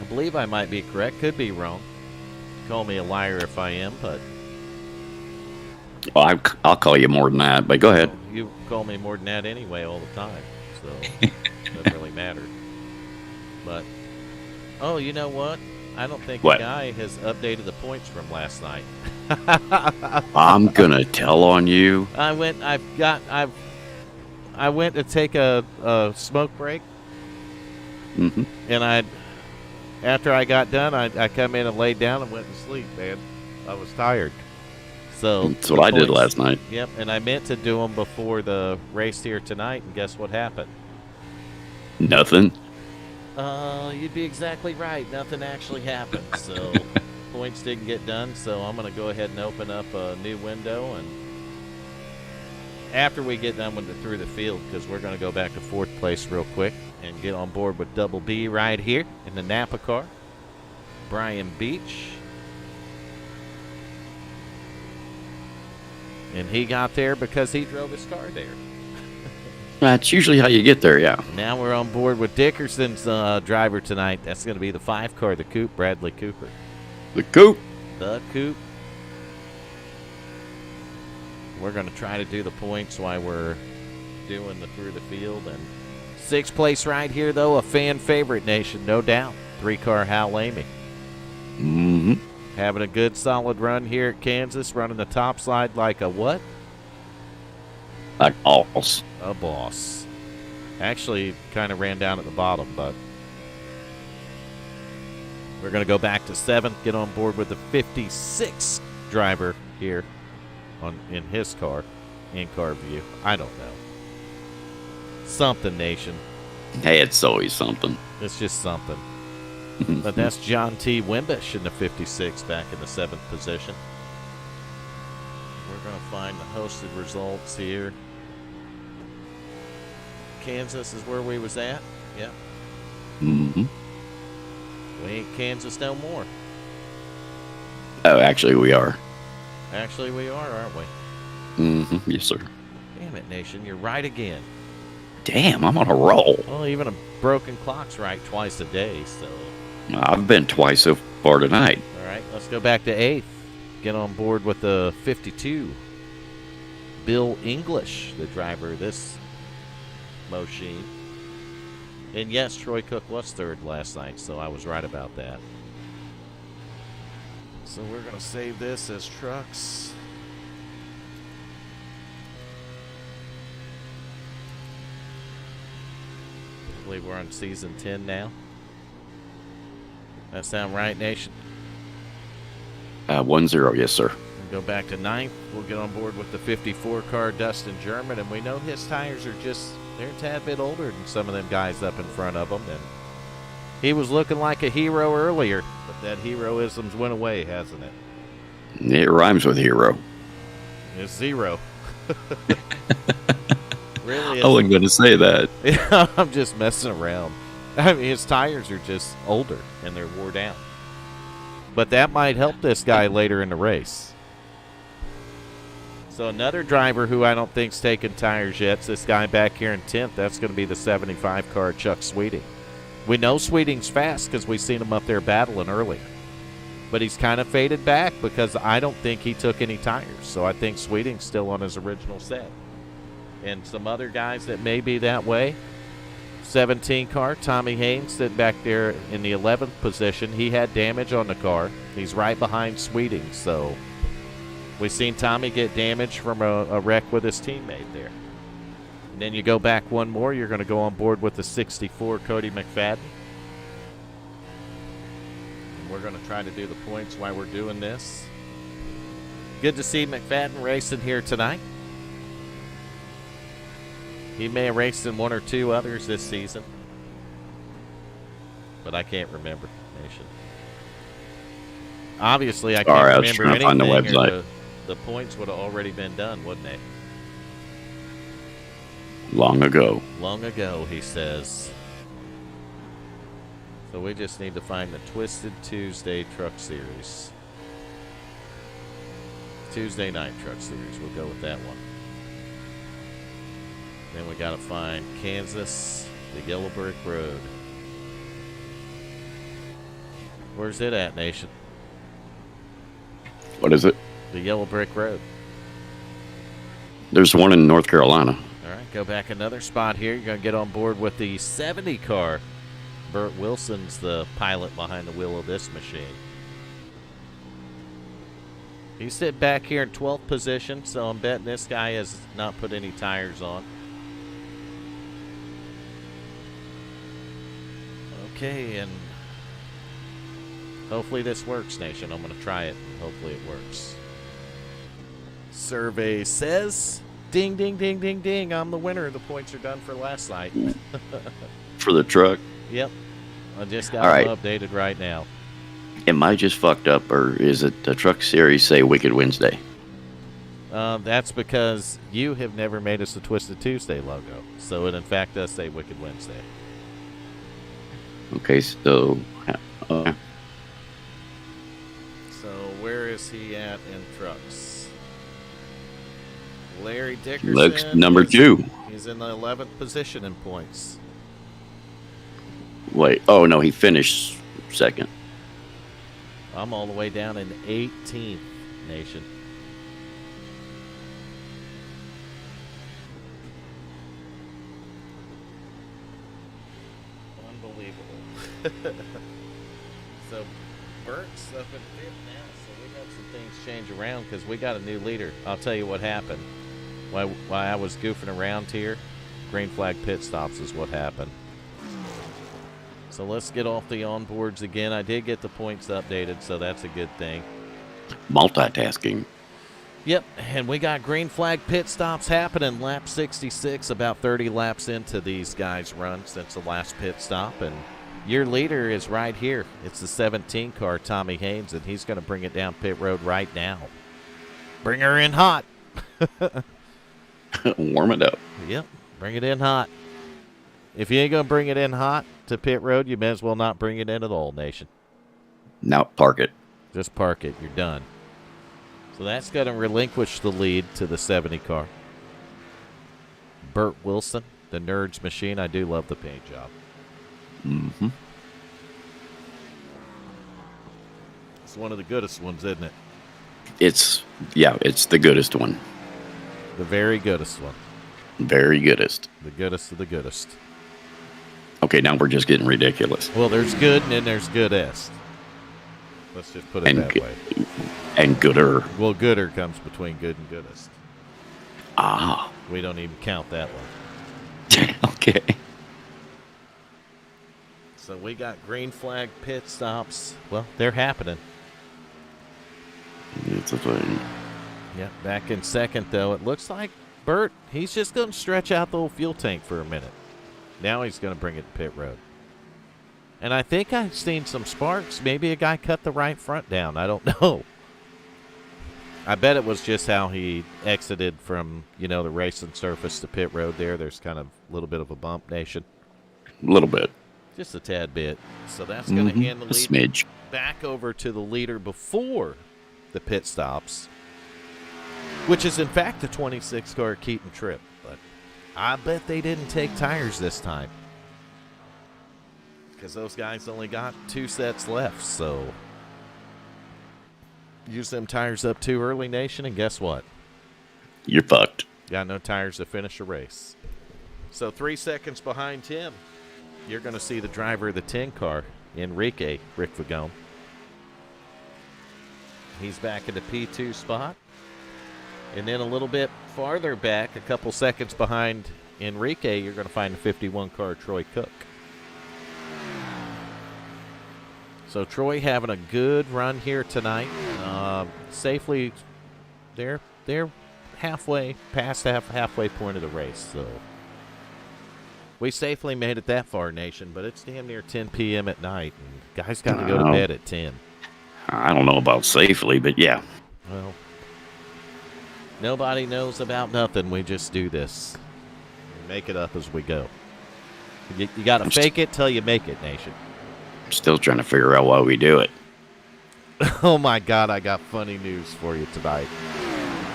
I believe I might be correct. Could be wrong. Call me a liar if I am, but... Well, I'll call you more than that, but go ahead. You call me more than that anyway all the time, so it doesn't really matter. But, oh, you know what? I don't think What? the guy has updated the points from last night. I'm gonna tell on you. I went to take a smoke break, and after I got done, I come in and laid down and went to sleep, man. I was tired. So That's what I did last night. Yep, and I meant to do them before the race here tonight, and guess what happened? Nothing. You'd be exactly right. Nothing actually happened, so points didn't get done, so I'm going to go ahead and open up a new window, and after we get done with through the field, because we're going to go back to 4th place real quick and get on board with Double B right here in the Napa car. Brian Beach. And he got there because he drove his car there. That's usually how you get there, yeah. Now we're on board with Dickerson's driver tonight. That's going to be the 5 car, the Coupe, Bradley Cooper. The Coupe. The Coupe. We're going to try to do the points while we're doing the through the field. And 6th place right here, though, a fan favorite, Nation, no doubt. 3 car Hal Lamy. Mm-hmm. Having a good solid run here at Kansas, running the top slide like a what? Like alls. A boss. Actually, kind of ran down at the bottom, but we're going to go back to 7th, get on board with the 56 driver here in his car, in-car view. I don't know. Something, Nation. Hey, it's always something. It's just something. But that's John T. Wimbish in the 56 back in the 7th position. We're going to find the hosted results here. Kansas is where we was at. Yep. Mm-hmm. We ain't Kansas no more. Oh, actually, we are. Actually, we are, aren't we? Mm-hmm. Yes, sir. Damn it, Nation. You're right again. Damn, I'm on a roll. Well, even a broken clock's right twice a day, so... I've been twice so far tonight. All right, let's go back to 8th. Get on board with the 52. Bill English, the driver of this machine. And yes, Troy Cook was 3rd last night, so I was right about that. So we're going to save this as trucks. I believe we're on season 10 now. That sound right, Nation? 1-0, yes, sir. We'll go back to ninth. We'll get on board with the 54 car, Dustin German, and we know his tires are they're a tad bit older than some of them guys up in front of him. And he was looking like a hero earlier, but that heroism's went away, hasn't it? It rhymes with hero. It's zero. Really? I wasn't going to say that. I'm just messing around. I mean, his tires are just older and they're wore down. But that might help this guy later in the race. So another driver who I don't think's taken tires yet is this guy back here in 10th. That's going to be the 75 car, Chuck Sweeting. We know Sweeting's fast because we've seen him up there battling earlier. But he's kind of faded back because I don't think he took any tires. So I think Sweeting's still on his original set. And some other guys that may be that way. 17 car, Tommy Haynes, sitting back there in the 11th position. He had damage on the car. He's right behind Sweeting. So we've seen Tommy get damage from a wreck with his teammate there. And then you go back one more. You're going to go on board with the 64, Cody McFadden. And we're going to try to do the points while we're doing this. Good to see McFadden racing here tonight. He may have raced in one or two others this season, but I can't remember, Nation. Obviously, I can't remember anything. The website. The points would have already been done, wouldn't they? Long ago. Long ago, he says. So we just need to find the Twisted Tuesday Truck Series. Tuesday Night Truck Series. We'll go with that one. Then we got to find Kansas, the Yellow Brick Road. Where's it at, Nation? What is it? The Yellow Brick Road. There's one in North Carolina. All right, go back another spot here. You're going to get on board with the 70 car. Burt Wilson's the pilot behind the wheel of this machine. He's sitting back here in 12th position, so I'm betting this guy has not put any tires on. Okay, and hopefully this works, Nation. I'm going to try it, and hopefully it works. Survey says, ding, ding, ding, ding, ding, I'm the winner. The points are done for last night. For the truck? Yep. I just got them updated right now. Am I just fucked up, or is it the truck series say Wicked Wednesday? That's because you have never made us a Twisted Tuesday logo. So it, in fact, does say Wicked Wednesday. Okay, so... So where is he at in trucks? Larry Dickerson. Looks number 2. He's in the 11th position in points. Wait, oh no, he finished second. I'm all the way down in 18th, Nation. Unbelievable. So Burke's up in 5th now, so we got some things change around because we got a new leader. I'll tell you what happened. While I was goofing around here, green flag pit stops is what happened. So let's get off the onboards again. I did get the points updated, so that's a good thing. Multitasking. Yep, and we got green flag pit stops happening. Lap 66, about 30 laps into these guys' run since the last pit stop. And your leader is right here. It's the 17 car, Tommy Haynes, and he's going to bring it down pit road right now. Bring her in hot. Warm it up. Yep, bring it in hot. If you ain't going to bring it in hot to pit road, you may as well not bring it in at all, Nation. Now park it. Just park it. You're done. So that's going to relinquish the lead to the 70 car. Burt Wilson, the Nerds machine. I do love the paint job. Mm-hmm. It's one of the goodest ones, isn't it? It's the goodest one. The very goodest one. Very goodest. The goodest of the goodest. Okay, now we're just getting ridiculous. Well, there's good and then there's goodest. Let's just put it that way. And gooder. Well, gooder comes between good and goodest. Ah. We don't even count that one. Okay. So we got green flag pit stops. Well, they're happening. That's the thing. Yep, back in second, though. It looks like Bert, he's just going to stretch out the old fuel tank for a minute. Now he's going to bring it to pit road. And I think I've seen some sparks. Maybe a guy cut the right front down. I don't know. I bet it was just how he exited from, the racing surface to pit road there. There's kind of a little bit of a bump, Nation. A little bit. Just a tad bit. So that's going to hand the A lead smidge. back over to the leader before the pit stops, which is, in fact, the 26-car Keaton Tripp. But I bet they didn't take tires this time because those guys only got 2 sets left. So use them tires up too early, Nation, and guess what? You're fucked. Got no tires to finish a race. So 3 seconds behind Tim, you're going to see the driver of the 10 car, Enrique Rick Vagone. He's back in the P2 spot. And then a little bit farther back, a couple seconds behind Enrique, you're going to find the 51 car Troy Cook. So Troy having a good run here tonight. Safely, they're halfway past halfway point of the race. So we safely made it that far, Nation. But it's damn near 10 p.m. at night, and guys got to go to bed at 10. I don't know about safely, but yeah. Well, nobody knows about nothing. We just do this. We make it up as we go. You got to fake it till you make it, Nation. I'm still trying to figure out why we do it. Oh, my God. I got funny news for you tonight.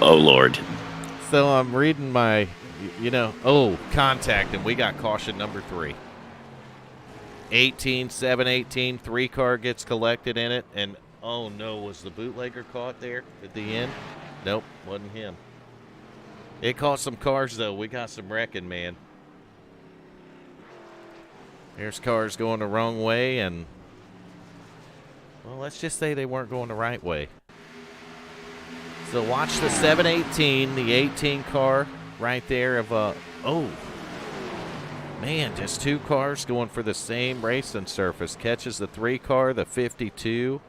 Oh, Lord. So I'm reading my, contact, and we got caution number 3. 718, 3 car gets collected in it, and oh, no, was the bootlegger caught there at the end? Nope, wasn't him. It caught some cars, though. We got some wrecking, man. There's cars going the wrong way, and, well, let's just say they weren't going the right way. So watch the 718, the 18 car right there of, man, just 2 cars going for the same racing surface. Catches the 3 car, the 52,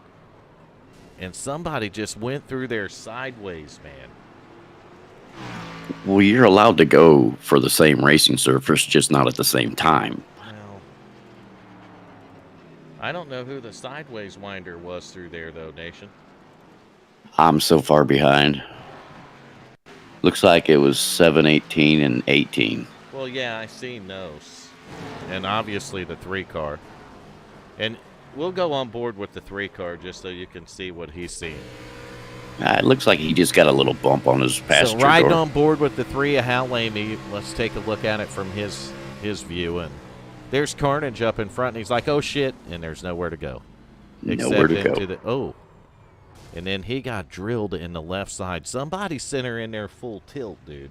and somebody just went through there sideways, man. Well, you're allowed to go for the same racing surface, just not at the same time. Well, I don't know who the sideways winder was through there, though, Nation. I'm so far behind. Looks like it was 718 and 18. Well, yeah, I seen those. And obviously the 3 car. And we'll go on board with the 3 car just so you can see what he's seeing. It looks like he just got a little bump on his passenger So riding door. on board with the 3 of Hal Lamy, let's take a look at it from his view. And there's carnage up in front, and he's like, oh, shit, and there's nowhere to go. Nowhere to go. And then he got drilled in the left side. Somebody sent her in there full tilt, dude.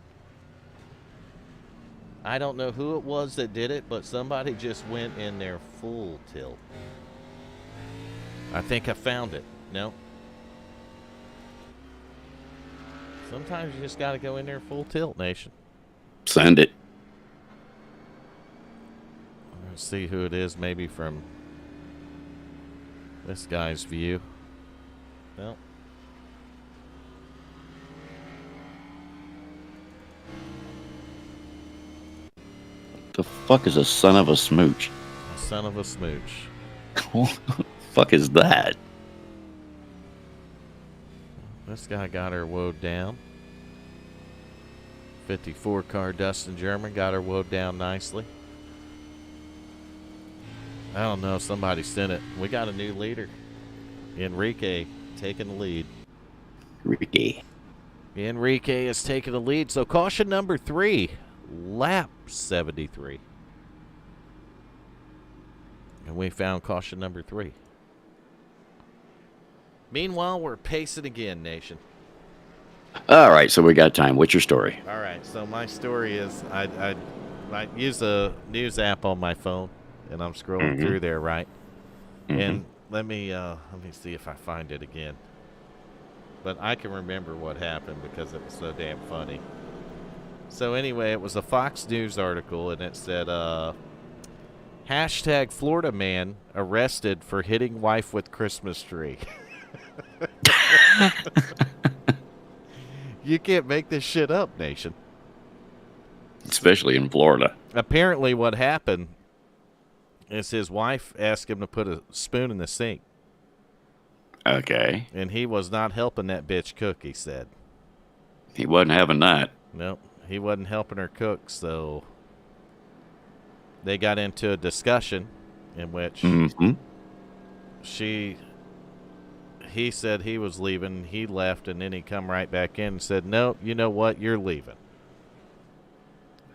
I don't know who it was that did it, but somebody just went in there full tilt. I think I found it. No. Sometimes you just got to go in there full tilt, Nation. Send it. Let's see who it is, maybe from this guy's view. Well. The fuck is a son of a smooch? A son of a smooch. What the fuck is that? This guy got her woed down. 54 car Dustin German got her woed down nicely. I don't know. Somebody sent it. We got a new leader. Enrique taking the lead. Enrique is taking the lead. So caution number 3, lap 73. And we found caution number 3. Meanwhile, we're pacing again, Nation. All right, so we got time. What's your story? All right, so my story is I use a news app on my phone, and I'm scrolling through there, right? And let me see if I find it again. But I can remember what happened because it was so damn funny. So anyway, it was a Fox News article, and it said, hashtag Florida man arrested for hitting wife with Christmas tree. You can't make this shit up, Nation. Especially in Florida. Apparently what happened is his wife asked him to put a spoon in the sink. Okay. And he was not helping that bitch cook, he said. He wasn't having that. Nope, he wasn't helping her cook, so they got into a discussion in which he said he was leaving, he left, and then he come right back in and said, no, you know what, you're leaving.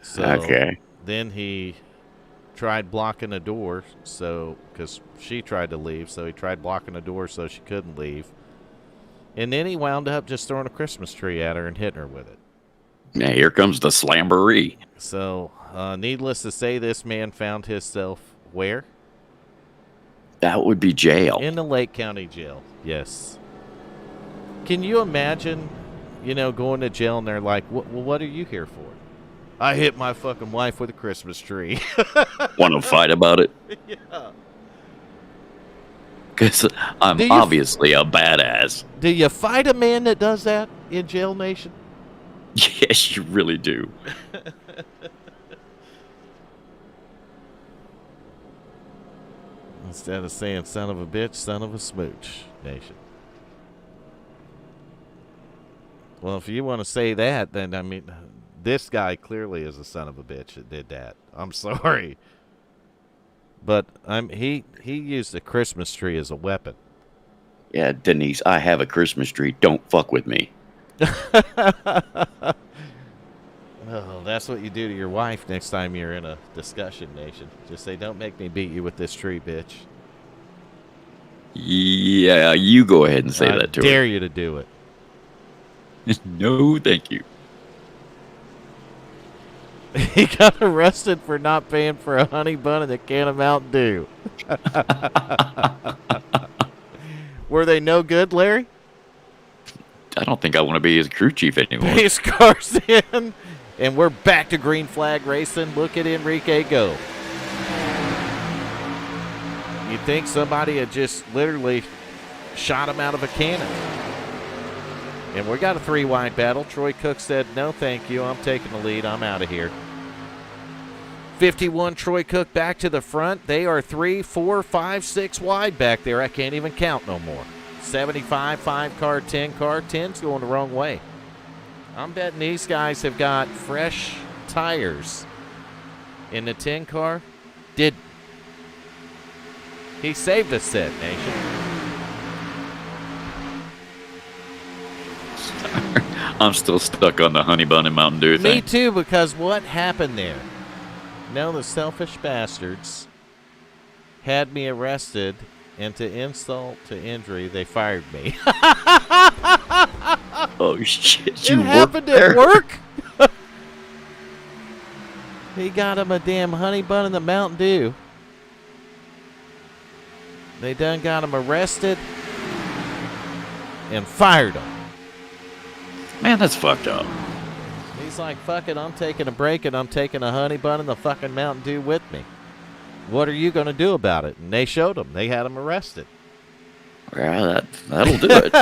So Okay. then he tried blocking the door, because she tried to leave, so he tried blocking the door so she couldn't leave. And then he wound up just throwing a Christmas tree at her and hitting her with it. Yeah, here comes the slamboree. So, needless to say, this man found himself where? That would be jail. In the Lake County Jail, yes. Can you imagine, going to jail and they're like, well, what are you here for? I hit my fucking wife with a Christmas tree. Want to fight about it? Yeah. Because I'm obviously a badass. Do you fight a man that does that in Jail Nation? Yes, you really do. Instead of saying son of a bitch, son of a smooch, Nation. Well, if you want to say that, then, I mean, this guy clearly is a son of a bitch that did that. I'm sorry. But he used a Christmas tree as a weapon. Yeah, Denise, I have a Christmas tree. Don't fuck with me. Oh, that's what you do to your wife next time you're in a discussion, Nation. Just say, don't make me beat you with this tree, bitch. Yeah, you go ahead and say that to her. I dare you to do it. No, thank you. He got arrested for not paying for a honey bun and a can of Mountain Dew. Were they no good, Larry? I don't think I want to be his crew chief anymore. Pace cars in, and we're back to green flag racing. Look at Enrique go. You'd think somebody had just literally shot him out of a cannon. And we got a 3-wide battle. Troy Cook said, no, thank you. I'm taking the lead. I'm out of here. 51 Troy Cook back to the front. They are 3, 4, 5, 6 wide back there. I can't even count no more. 75, 5 car, 10 car. 10's going the wrong way. I'm betting these guys have got fresh tires in the 10 car. He saved us set, Nation. I'm still stuck on the honey bun and Mountain Dew thing. Me too, because what happened there? Now the selfish bastards had me arrested, and to insult to injury, they fired me. Oh, shit. It You happened at work? He got him a damn honey bun and the Mountain Dew. They done got him arrested and fired him. Man, that's fucked up. He's like, fuck it, I'm taking a break and I'm taking a honey bun and the fucking Mountain Dew with me. What are you going to do about it? And they showed him. They had him arrested. Yeah, that'll do it.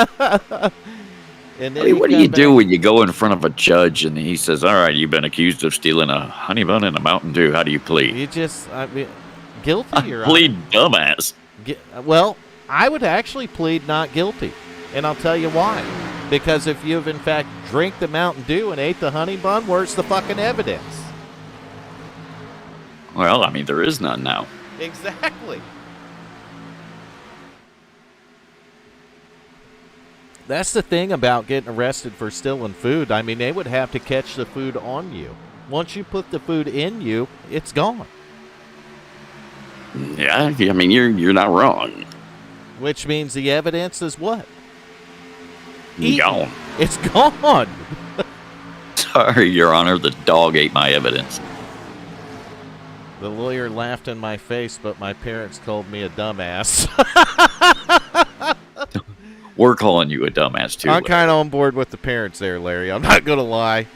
And I mean, what do you do when you go in front of a judge and he says, all right, you've been accused of stealing a honey bun and a Mountain Dew. How do you plead? You just, guilty or plead dumbass. Well, I would actually plead not guilty. And I'll tell you why. Because if you've, in fact, drank the Mountain Dew and ate the honey bun, where's the fucking evidence? Well, I mean, there is none now. Exactly. That's the thing about getting arrested for stealing food. I mean, they would have to catch the food on you. Once you put the food in you, it's gone. Yeah, I mean, you're not wrong. Which means the evidence is what? Gone. It's gone. Sorry, Your Honor, the dog ate my evidence. The lawyer laughed in my face, but my parents called me a dumbass. We're calling you a dumbass, too. I'm kind of on board with the parents there, Larry. I'm not going to lie.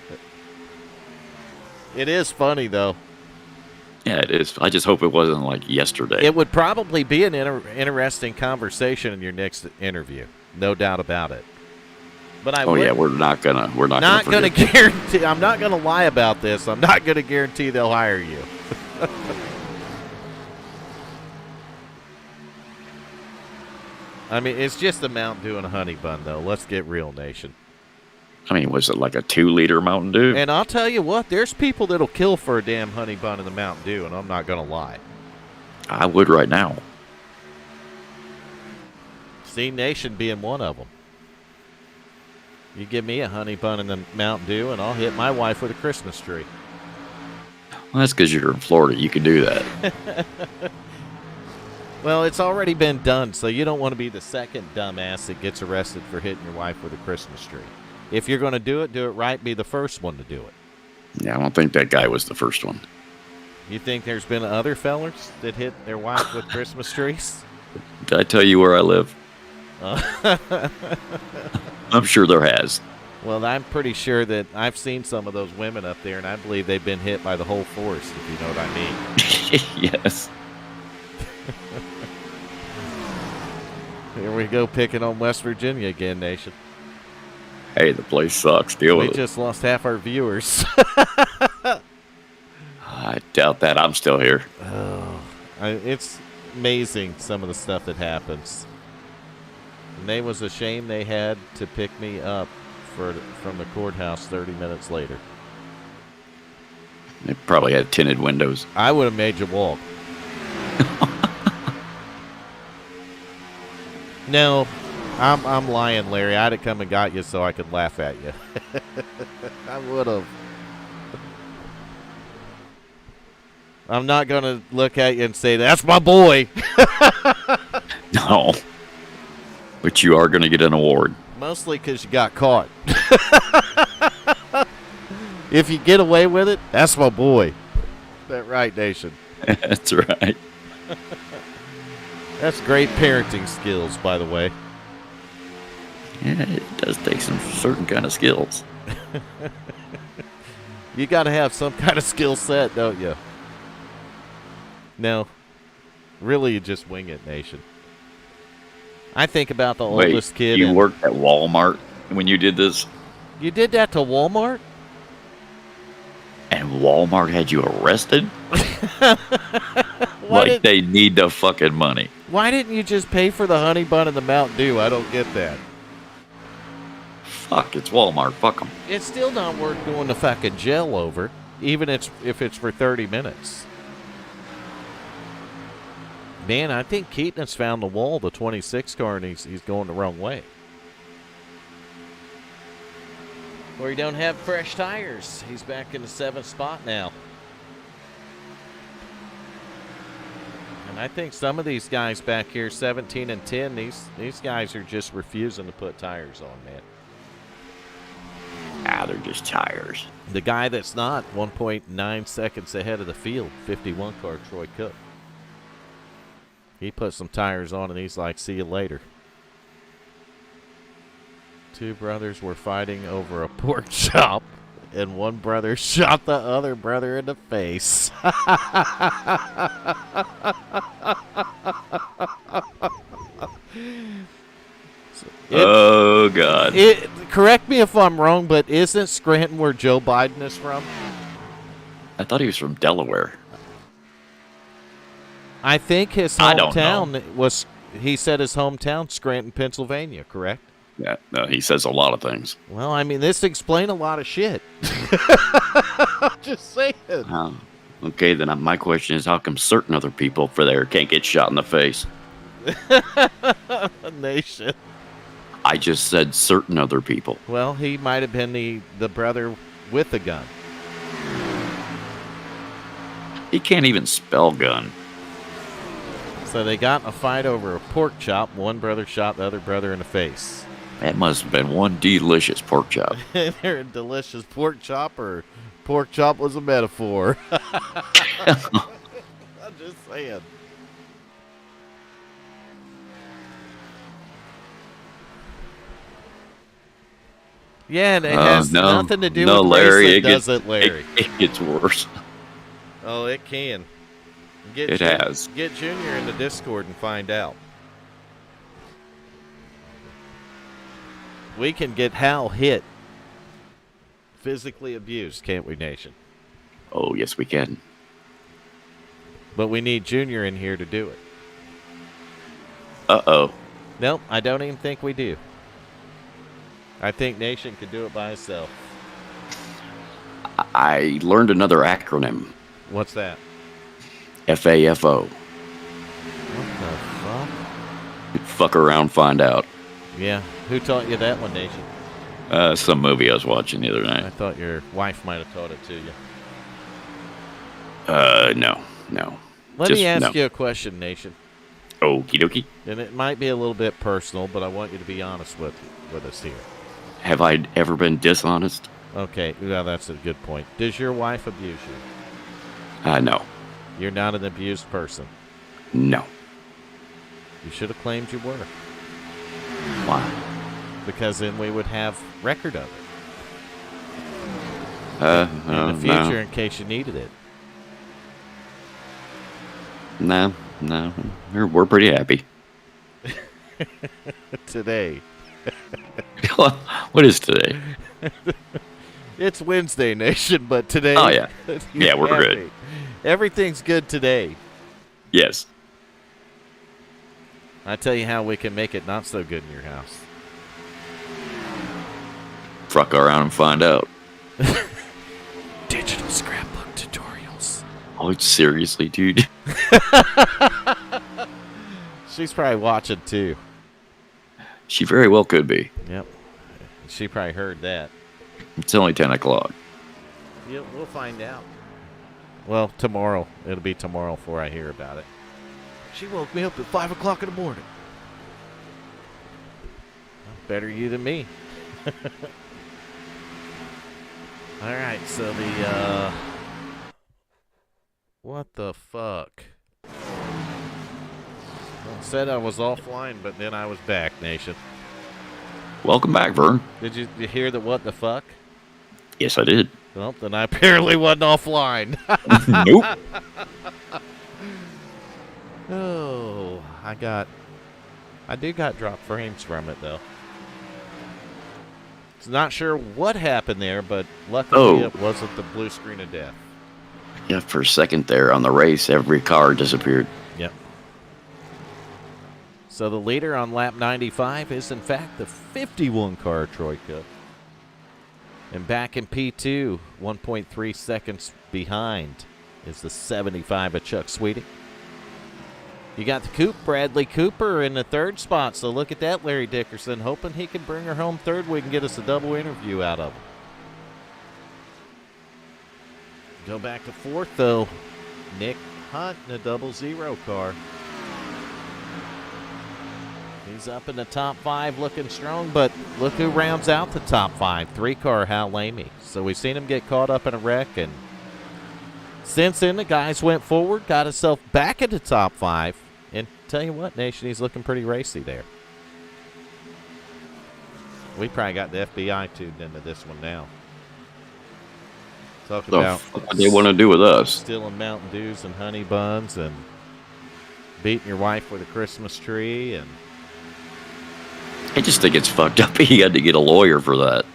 It is funny, though. Yeah, it is. I just hope it wasn't like yesterday. It would probably be an interesting conversation in your next interview. No doubt about it. But I Oh would yeah, we're not gonna not going to forget. guarantee. I'm not going to lie about this. I'm not going to guarantee they'll hire you. I mean, it's just a Mountain Dew and a honey bun, though. Let's get real, nation. I mean, was it like a 2-liter Mountain Dew? And I'll tell you what, there's people that'll kill for a damn honey bun in the Mountain Dew, and I'm not going to lie. I would right now. C Nation being one of them. You give me a honey bun and the Mountain Dew, and I'll hit my wife with a Christmas tree. Well, that's because you're in Florida. You can do that. Well, it's already been done, so you don't want to be the second dumbass that gets arrested for hitting your wife with a Christmas tree. If you're going to do it right. Be the first one to do it. Yeah, I don't think that guy was the first one. You think there's been other fellers that hit their wife with Christmas trees? Did I tell you where I live? I'm sure there has. Well, I'm pretty sure that I've seen some of those women up there, and I believe they've been hit by the whole force, if you know what I mean. Yes. Here we go, picking on West Virginia again, nation. Hey, the place sucks. Deal We with it. just lost half our viewers. I doubt that. I'm still here. It's amazing some of the stuff that happens. And they was a shame they had to pick me up from the courthouse 30 minutes later. They probably had tinted windows. I would have made you walk. No, I'm lying, Larry. I'd have come and got you so I could laugh at you. I would have. I'm not going to look at you and say, that's my boy. No. But you are going to get an award. Mostly because you got caught. If you get away with it, that's my boy. That right, Nation? That's right. That's great parenting skills, by the way. Yeah, it does take some certain kind of skills. You got to have some kind of skill set, don't you? No. Really, you just wing it, Nation. I think about the oldest kid. You worked at Walmart when you did this? You did that to Walmart? And Walmart had you arrested? Like they need the fucking money. Why didn't you just pay for the honey bun and the Mountain Dew? I don't get that. Fuck, it's Walmart. Fuck them. It's still not worth going to fucking jail over, even if it's for 30 minutes. Man, I think Keaton has found the wall, the 26 car, and he's going the wrong way. Or he don't have fresh tires. He's back in the 7th spot now. And I think some of these guys back here, 17 and 10, these guys are just refusing to put tires on, man. Ah, they're just tires. The guy that's not 1.9 seconds ahead of the field, 51 car, Troy Cook. He put some tires on and he's like, see you later. Two brothers were fighting over a pork chop, and one brother shot the other brother in the face. Oh, God. Correct me if I'm wrong, but isn't Scranton where Joe Biden is from? I thought he was from Delaware. I think his I don't hometown was, he said his hometown, Scranton, Pennsylvania, correct? Yeah, no, he says a lot of things. Well, I mean, this explains a lot of shit. Just saying. Okay, then my question is, how come certain other people for there can't get shot in the face? Nation. I just said certain other people. Well, he might have been the brother with the gun. He can't even spell gun. So they got in a fight over a pork chop. One brother shot the other brother in the face. That must have been one delicious pork chop. They're a delicious pork chop, or pork chop was a metaphor. I'm just saying. Yeah, and it has nothing to do with Larry, race, does it, Larry? It gets worse. Oh, it can. It has. Get Junior in the Discord and find out. We can get Hal hit, physically abused, can't we, Nation? Oh, yes, we can. But we need Junior in here to do it. Uh-oh. Nope, I don't even think we do. I think Nation could do it by himself. I learned another acronym. What's that? FAFO. What the fuck? Fuck around, find out. Yeah, who taught you that one, Nation? Some movie I was watching the other I night. thought your wife might have taught it to you. No. Let Just me ask no. you a question, Nation. Okie dokie. And it might be a little bit personal, but I want you to be honest with us here. Have I ever been dishonest? Okay, well, that's a good point. Does your wife abuse you? No. You're not an abused person. No. You should have claimed you were. Why? Because then we would have record of it. In the future, in case you needed it. No. We're pretty happy. Today. What is today? It's Wednesday, Nation, but today... Oh, yeah. you're Yeah, we're happy. good. Everything's good today. Yes. I tell you how we can make it not so good in your house. Fuck around and find out. Digital scrapbook tutorials. Oh, seriously, dude? She's probably watching, too. She very well could be. Yep. She probably heard that. It's only 10 o'clock. Yeah, we'll find out. Well, tomorrow. It'll be tomorrow before I hear about it. She woke me up at 5 o'clock in the morning. Better you than me. All right, so the, what the fuck? Well, said I was offline, but then I was back, Nation. Welcome back, Vern. Did you hear the what the fuck? Yes, I did. Well, then I apparently wasn't offline. Nope. Oh, I do got drop frames from it, though. Not sure what happened there, but luckily it wasn't the blue screen of death. Yeah, for a second there on the race, every car disappeared. Yep. So the leader on lap 95 is, in fact, the 51 car Troy Cook. And back in P2, 1.3 seconds behind, is the 75 of Chuck Sweeting. You got the Coupe, Bradley Cooper, in the third spot. So look at that, Larry Dickerson, hoping he can bring her home third. We can get us a double interview out of him. Go back to fourth, though. Nick Hunt in a 00 car. He's up in the top five looking strong, but look who rounds out the top five. 3-car Hal Lamy. So we've seen him get caught up in a wreck, and since then the guys went forward, got himself back in the top five. And tell you what, Nation, he's looking pretty racy there. We probably got the FBI tuned into this one now. Talking about what they want to do with us. stealing Mountain Dews and honey buns and beating your wife with a Christmas tree. And I just think it's fucked up. He had to get a lawyer for that.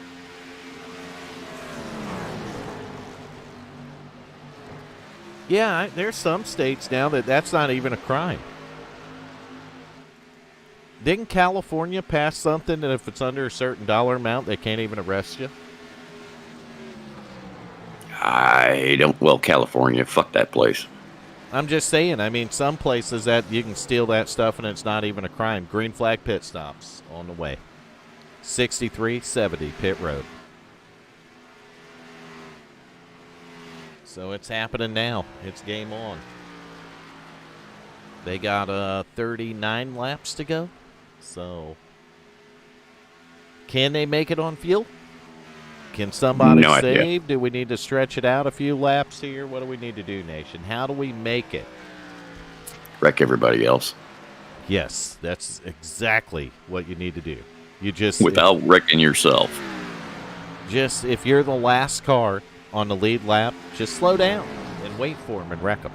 yeah, there's some states now that's not even a crime. Didn't California pass something that if it's under a certain dollar amount, they can't even arrest you? Well, California, fuck that place. I'm just saying, I mean, some places that you can steal that stuff and it's not even a crime. Green flag pit stops on the way. 6370 Pit Road. So it's happening now. It's game on. They got 39 laps to go. So can they make it on fuel? Can somebody No save? idea. Do we need to stretch it out a few laps here? What do we need to do, Nation? How do we make it? Wreck everybody else. Yes, that's exactly what you need to do. You just Without wrecking yourself. Just if you're the last car on the lead lap, just slow down and wait for them and wreck them.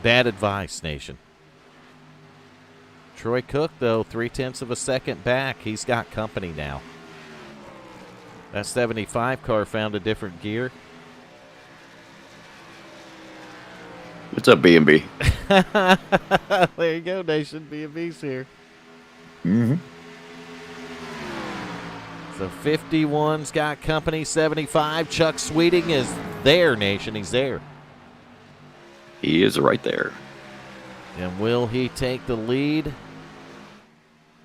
Bad advice, Nation. Troy Cook, though, 0.3 of a second back. He's got company now. That 75 car found a different gear. What's up, B&B? There you go, Nation. B&B's here. Mm-hmm. So 51's got company. 75. Chuck Sweeting is there, Nation. He's there. He is right there. And will he take the lead?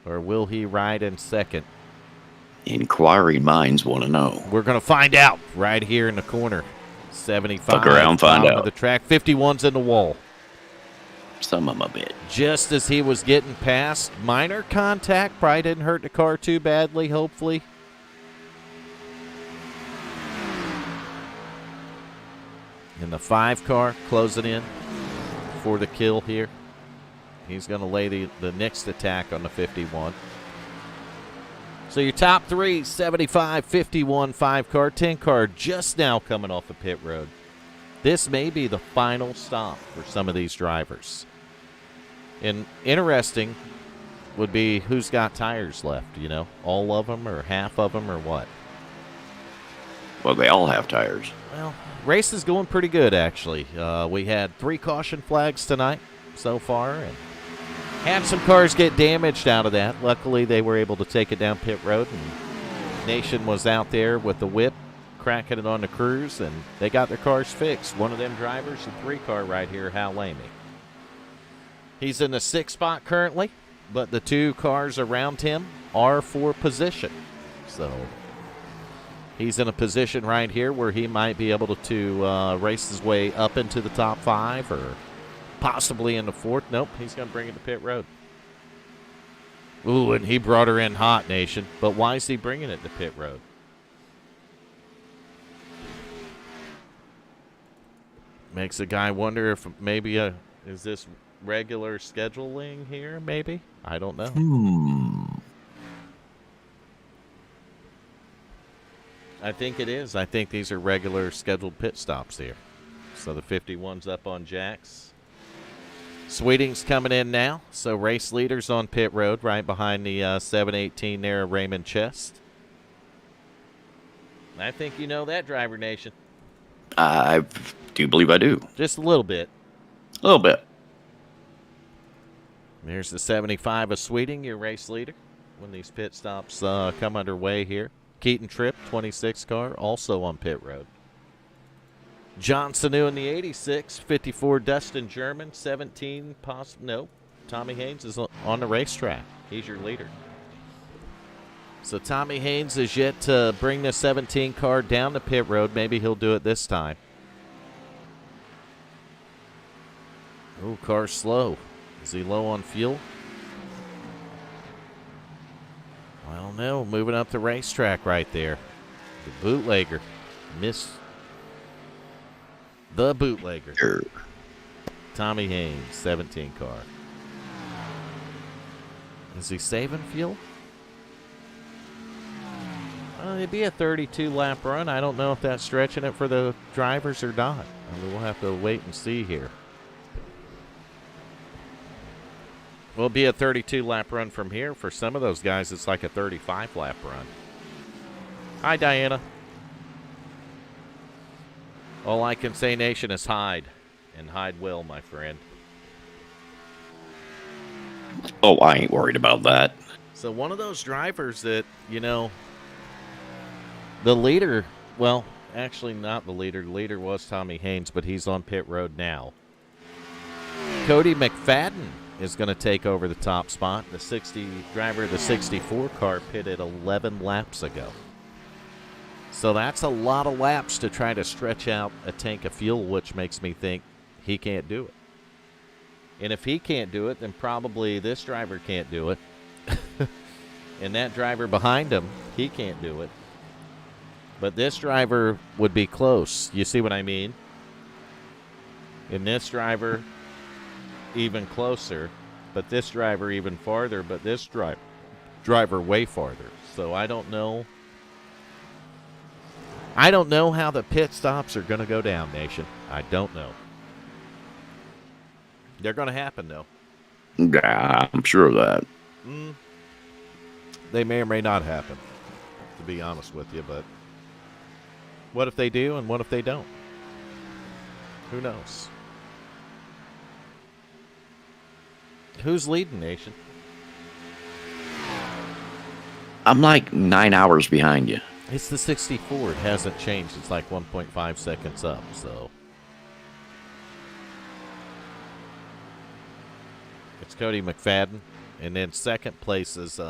Or will he ride in second? Inquiring minds want to know. We're going to find out right here in the corner. 75. Fuck around, find bottom out. of the track. 51's in the wall. Some of them a bit. Just as he was getting past, minor contact. Probably didn't hurt the car too badly, hopefully. And the 5 car closing in for the kill here. He's going to lay the next attack on the 51. So your top 3, 75, 51, 5 car, 10 car just now coming off the pit road. This may be the final stop for some of these drivers. And interesting would be who's got tires left, you know, all of them or half of them or what? Well, they all have tires. Well, race is going pretty good, actually. We had 3 caution flags tonight so far, and had some cars get damaged out of that. Luckily, they were able to take it down pit road, and Nation was out there with the whip, cracking it on the crews, and they got their cars fixed. One of them drivers, the 3 car right here, Hal Lamy. He's in the 6th spot currently, but the 2 cars around him are for position. So he's in a position right here where he might be able to race his way up into the top 5 or possibly in the 4th. Nope, he's going to bring it to pit road. Ooh, and he brought her in hot, Nation. But why is he bringing it to pit road? Makes a guy wonder if maybe is this regular scheduling here, maybe? I don't know. I think it is. I think these are regular scheduled pit stops here. So the 51's up on jacks. Sweeting's coming in now. So race leaders on pit road right behind the 718 there, Raymond Chest. I think you know that, Driver Nation. I do believe I do. Just a little bit. A little bit. There's the 75 of Sweeting, your race leader, when these pit stops come underway here. Keaton Tripp, 26 car, also on pit road. John Sanu in the 86, 54 Dustin German, 17 no, Tommy Haynes is on the racetrack. He's your leader. So Tommy Haynes is yet to bring the 17 car down the pit road. Maybe he'll do it this time. Ooh, car's slow. Is he low on fuel? I don't know. Moving up the racetrack right there. The bootlegger missed. The bootlegger. Sure. Tommy Haynes, 17 car. Is he saving fuel? It'd be a 32-lap run. I don't know if that's stretching it for the drivers or not. I mean, we'll have to wait and see here. Will be a 32-lap run from here. For some of those guys, it's like a 35-lap run. Hi, Diana. All I can say, Nation, is hide. And hide well, my friend. Oh, I ain't worried about that. So one of those drivers that, you know, the leader, well, actually not the leader. The leader was Tommy Haynes, but he's on pit road now. Cody McFadden is going to take over the top spot. The 60 driver of the 64 car pitted 11 laps ago. So that's a lot of laps to try to stretch out a tank of fuel, which makes me think he can't do it. And if he can't do it, then probably this driver can't do it. And that driver behind him, he can't do it. But this driver would be close. You see what I mean? And this driver even closer, but this driver even farther, but this driver way farther. So I don't know. I don't know how the pit stops are going to go down, Nation. I don't know. They're going to happen, though. Yeah, I'm sure of that. They may or may not happen, to be honest with you, but what if they do and what if they don't? Who knows? Who's leading, Nation? I'm like 9 hours behind you. It's the 64. It hasn't changed. It's like 1.5 seconds up, so. It's Cody McFadden. And then second place is,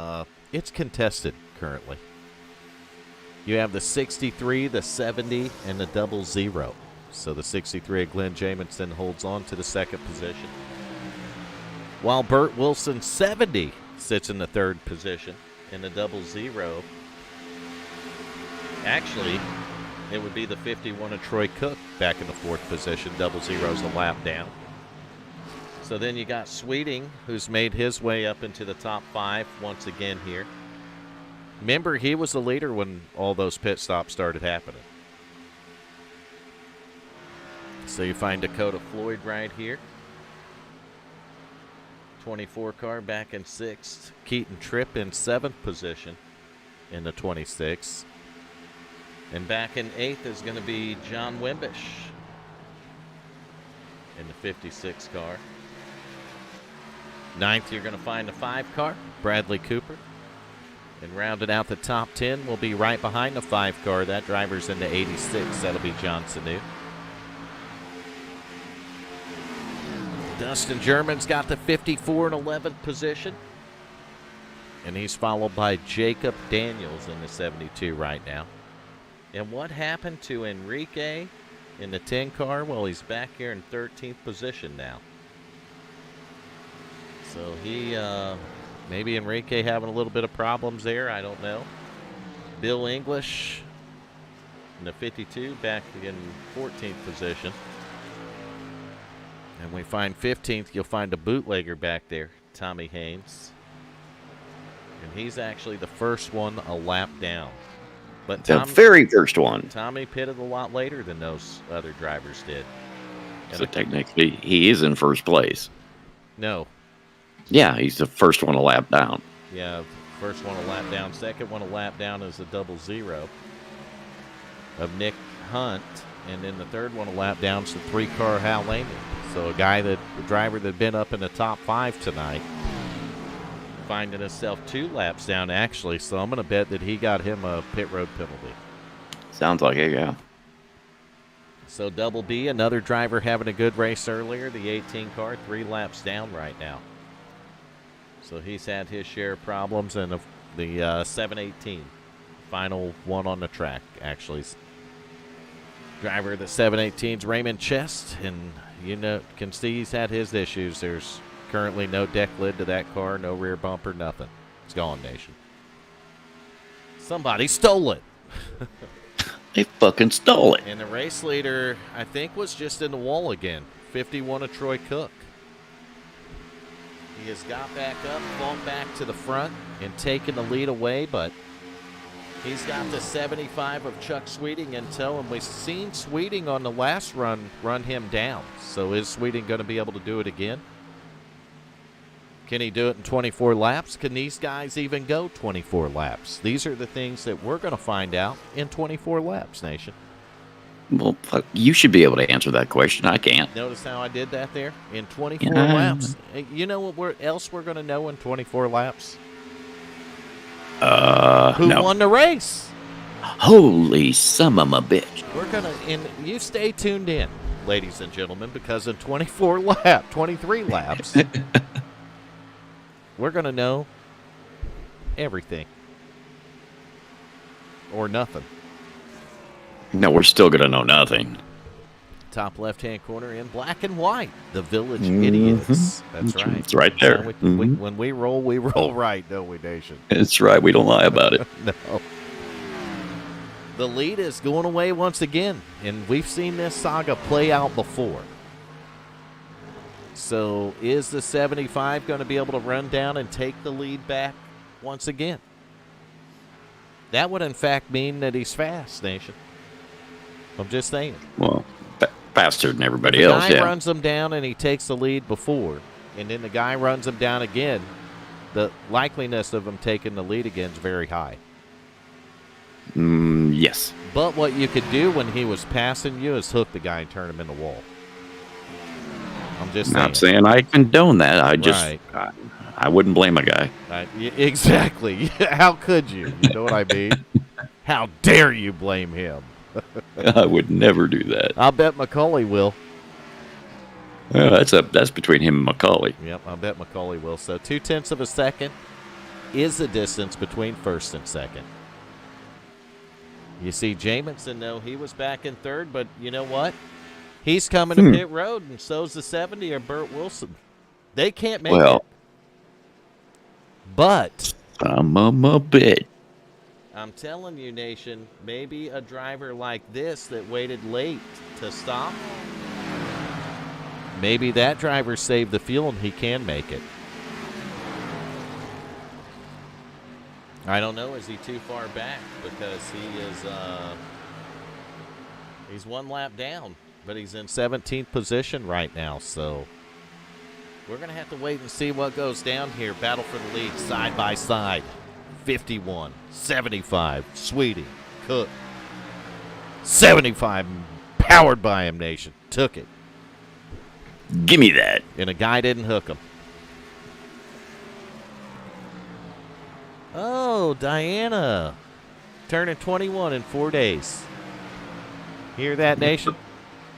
it's contested currently. You have the 63, the 70, and the 00. So the 63 of Glenn Jamison holds on to the second position. While Burt Wilson 70 sits in the third position. In the 00, actually, it would be the 51 of Troy Cook back in the fourth position. 00's a lap down. So then you got Sweeting, who's made his way up into the top 5 once again here. Remember, he was the leader when all those pit stops started happening. So you find Dakota Floyd right here. 24 car back in 6th. Keaton Tripp in 7th position in the 26. And back in 8th is going to be John Wimbish in the 56 car. 9th, you're going to find the 5 car, Bradley Cooper. And rounding out the top 10 will be right behind the 5 car. That driver's in the 86. That'll be John Sanu. Dustin German's got the 54 and 11th position. And he's followed by Jacob Daniels in the 72 right now. And what happened to Enrique in the 10 car? Well, he's back here in 13th position now. So he, maybe Enrique having a little bit of problems there. I don't know. Bill English in the 52 back in 14th position. And we find 15th, you'll find a bootlegger back there, Tommy Haynes. And he's actually the first one a lap down. But The very first one. Tommy pitted a lot later than those other drivers did. So technically, he is in first place. No. Yeah, he's the first one a lap down. Yeah, first one a lap down. Second one a lap down is the 00 of Nick Hunt. And then the third one a lap down is the 3-car Hal Lamy. So a driver that had been up in the top 5 tonight, finding himself 2 laps down actually. So I'm going to bet that he got him a pit road penalty. Sounds like it, yeah. So Double B, another driver having a good race earlier. The 18 car, 3 laps down right now. So he's had his share of problems. And the 718, final one on the track, actually. Driver of the 718's Raymond Chest, and you know, can see he's had his issues. There's currently no deck lid to that car, no rear bumper, nothing. It's gone, Nation. Somebody stole it. They fucking stole it. And the race leader, I think, was just in the wall again. 51 of Troy Cook. He has got back up, fought back to the front, and taken the lead away, but he's got the 75 of Chuck Sweeting in tow, and we've seen Sweeting on the last run him down. So is Sweeting going to be able to do it again? Can he do it in 24 laps? Can these guys even go 24 laps? These are the things that we're going to find out in 24 laps, Nation. Well, fuck, you should be able to answer that question. I can't. Notice how I did that there? In 24 laps. You know what else we're going to know in 24 laps? Who won the race? Holy son of a bitch. We're going to, and you stay tuned in, ladies and gentlemen, because in 23 laps, we're going to know everything. Or nothing. No, we're still going to know nothing. Top left-hand corner in black and white. The Village Idiots. That's right. It's right there. When we roll right, don't we, Nation? It's right. We don't lie about it. No. The lead is going away once again, and we've seen this saga play out before. So is the 75 going to be able to run down and take the lead back once again? That would, in fact, mean that he's fast, Nation. I'm just saying. Well, faster than everybody if else, the guy runs him down and he takes the lead before, and then the guy runs him down again, the likeliness of him taking the lead again is very high. Yes. But what you could do when he was passing you is hook the guy and turn him in the wall. I'm just saying. Not saying I condone that. Right. I wouldn't blame a guy. Exactly. How could you? You know what I mean? How dare you blame him? I would never do that. I'll bet Macaulay will. That's between him and Macaulay. Yep, I bet Macaulay will. So 0.2 of a second is the distance between first and second. You see Jamison, though, he was back in third, but you know what? He's coming to pit road, and so's the 70 or Burt Wilson. They can't make it. But I'm a bit. I'm telling you, Nation, maybe a driver like this that waited late to stop, maybe that driver saved the fuel and he can make it. I don't know. Is he too far back? Because he's one lap down, but he's in 17th position right now. So we're going to have to wait and see what goes down here. Battle for the lead, side by side. 51, 75, Sweetie, Cook. 75, powered by him, Nation. Took it. Give me that. And a guy didn't hook him. Oh, Diana. Turning 21 in 4 days. Hear that, Nation?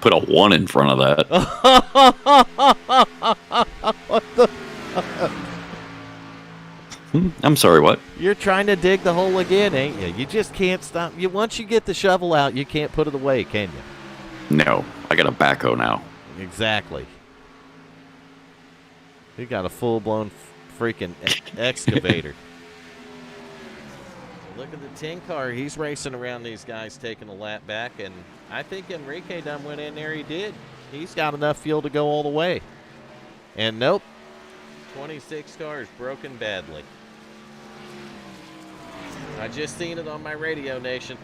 Put a 1 in front of that. What the? I'm sorry, what? You're trying to dig the hole again, ain't you? You just can't stop. Once you get the shovel out, you can't put it away, can you? No, I got a backhoe now. Exactly. You got a full-blown freaking excavator. Look at the 10 car. He's racing around these guys, taking a lap back, and I think Enrique done went in there. He did. He's got enough fuel to go all the way. And nope, 26 cars broken badly. I just seen it on my radio, Nation.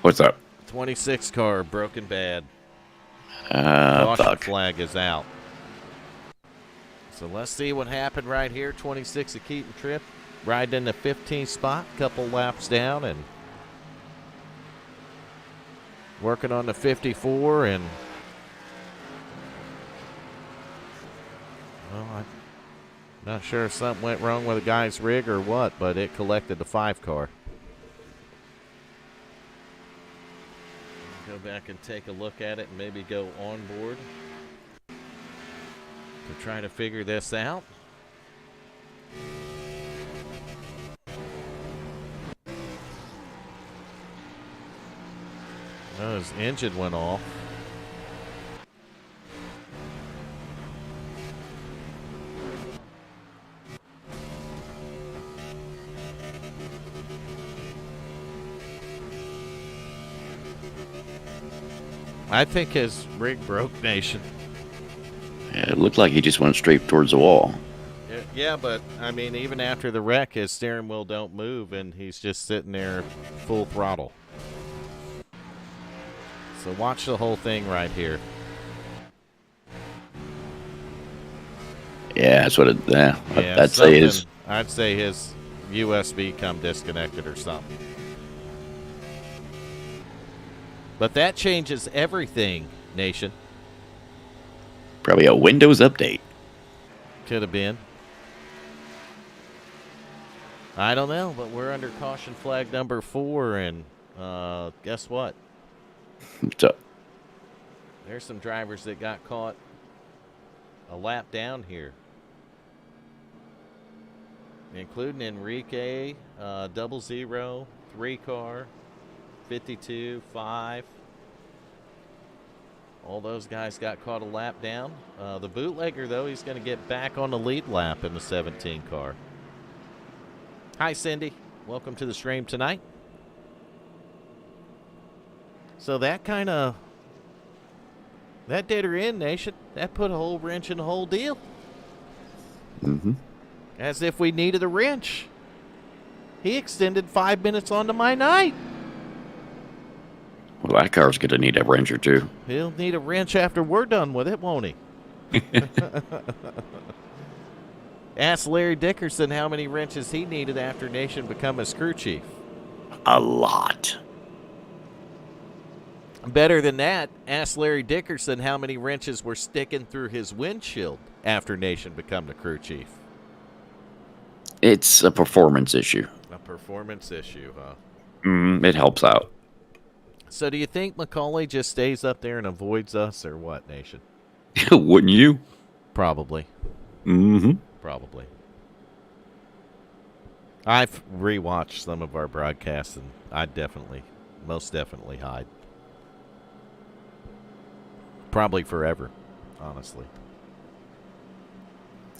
What's up? 26 car broken bad. Caution flag is out. So let's see what happened right here. 26 of Keaton Tripp. Riding in the 15th spot, couple laps down, and working on the 54. And well, I'm not sure if something went wrong with the guy's rig or what, but it collected the 5 car. Go back and take a look at it and maybe go on board to try to figure this out. Oh, his engine went off. I think his rig broke, Nation. Yeah, it looked like he just went straight towards the wall. Yeah, but, I mean, even after the wreck, his steering wheel don't move, and he's just sitting there full throttle. So watch the whole thing right here. Yeah, that's what it. Yeah, Yeah, I'd say his USB come disconnected or something. But that changes everything, Nation. Probably a Windows update. Could have been. I don't know, but we're under caution flag number 4, and guess what? What's up? There's some drivers that got caught a lap down here, including Enrique, 00, 3 car, 52, 5. All those guys got caught a lap down. The bootlegger, though, he's going to get back on the lead lap in the 17 car. Hi, Cindy. Welcome to the stream tonight. So that did her in, Nation. That put a whole wrench in the whole deal. Mm-hmm. As if we needed a wrench. He extended 5 minutes onto my night. Well, that car's going to need a wrench or two. He'll need a wrench after we're done with it, won't he? Ask Larry Dickerson how many wrenches he needed after Nation become his crew chief. A lot. Better than that, ask Larry Dickerson how many wrenches were sticking through his windshield after Nation become the crew chief. It's a performance issue. A performance issue, huh? It helps out. So do you think Macaulay just stays up there and avoids us, or what, Nation? Wouldn't you? Probably. Mm-hmm. Probably. I've rewatched some of our broadcasts, and I most definitely hide. Probably forever, honestly.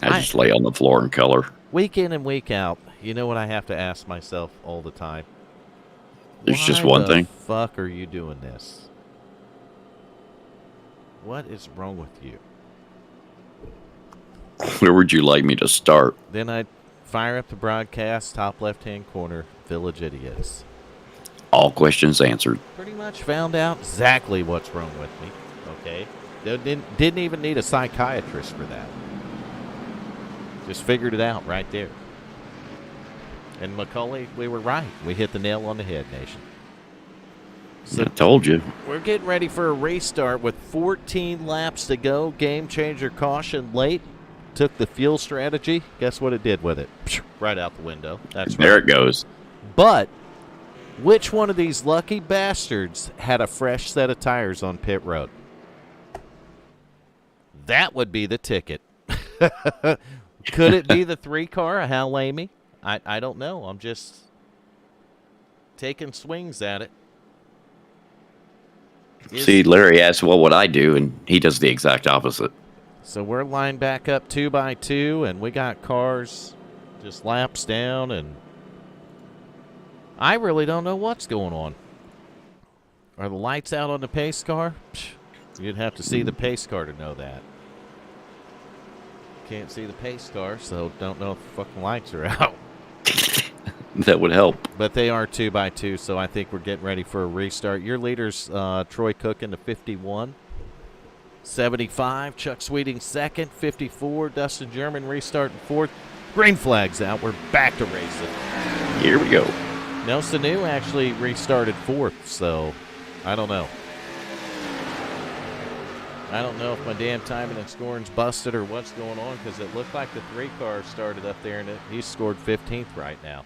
I just lay on the floor and color. Week in and week out, you know what I have to ask myself all the time? There's just one thing. Why the fuck are you doing this? What is wrong with you? Where would you like me to start? Then I'd fire up the broadcast, top left-hand corner, Village Idiots. All questions answered. Pretty much found out exactly what's wrong with me, okay? Didn't even need a psychiatrist for that. Just figured it out right there. And Macaulay, we were right. We hit the nail on the head, Nation. So I told you. we're getting ready for a restart with 14 laps to go. Game changer caution late. Took the fuel strategy. Guess what it did with it? Right out the window. That's right. There it goes. But which one of these lucky bastards had a fresh set of tires on pit road? That would be the ticket. Could it be the 3-car, Hal Lamy? I don't know. I'm just taking swings at it. See, Larry asked, what would I do? And he does the exact opposite. So we're lined back up 2 by 2, and we got cars just laps down, and I really don't know what's going on. Are the lights out on the pace car? Psh, you'd have to see the pace car to know that. Can't see the pace car, so don't know if the fucking lights are out. That would help. But they are 2 by 2, so I think we're getting ready for a restart. Your leader's Troy Cook into 51. 75, Chuck Sweeting second. 54, Dustin German restarting fourth. Green flag's out. We're back to racing. Here we go. Nelson New actually restarted fourth, so I don't know. I don't know if my damn timing and scoring's busted or what's going on, because it looked like the 3-car started up there, and he scored 15th right now.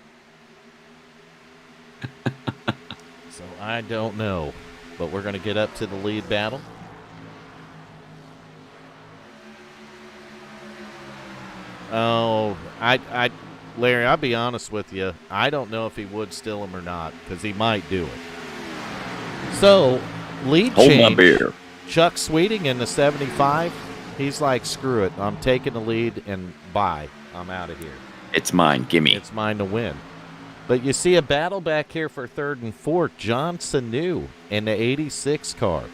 So I don't know, but we're going to get up to the lead battle. Oh, Larry, I'll be honest with you. I don't know if he would steal him or not, because he might do it. So, lead Hold change. my beer. Chuck Sweeting in the 75. He's like, screw it. I'm taking the lead, and bye. I'm out of here. It's mine. Gimme. It's mine to win. But you see a battle back here for third and fourth. John Sanu in the 86 car.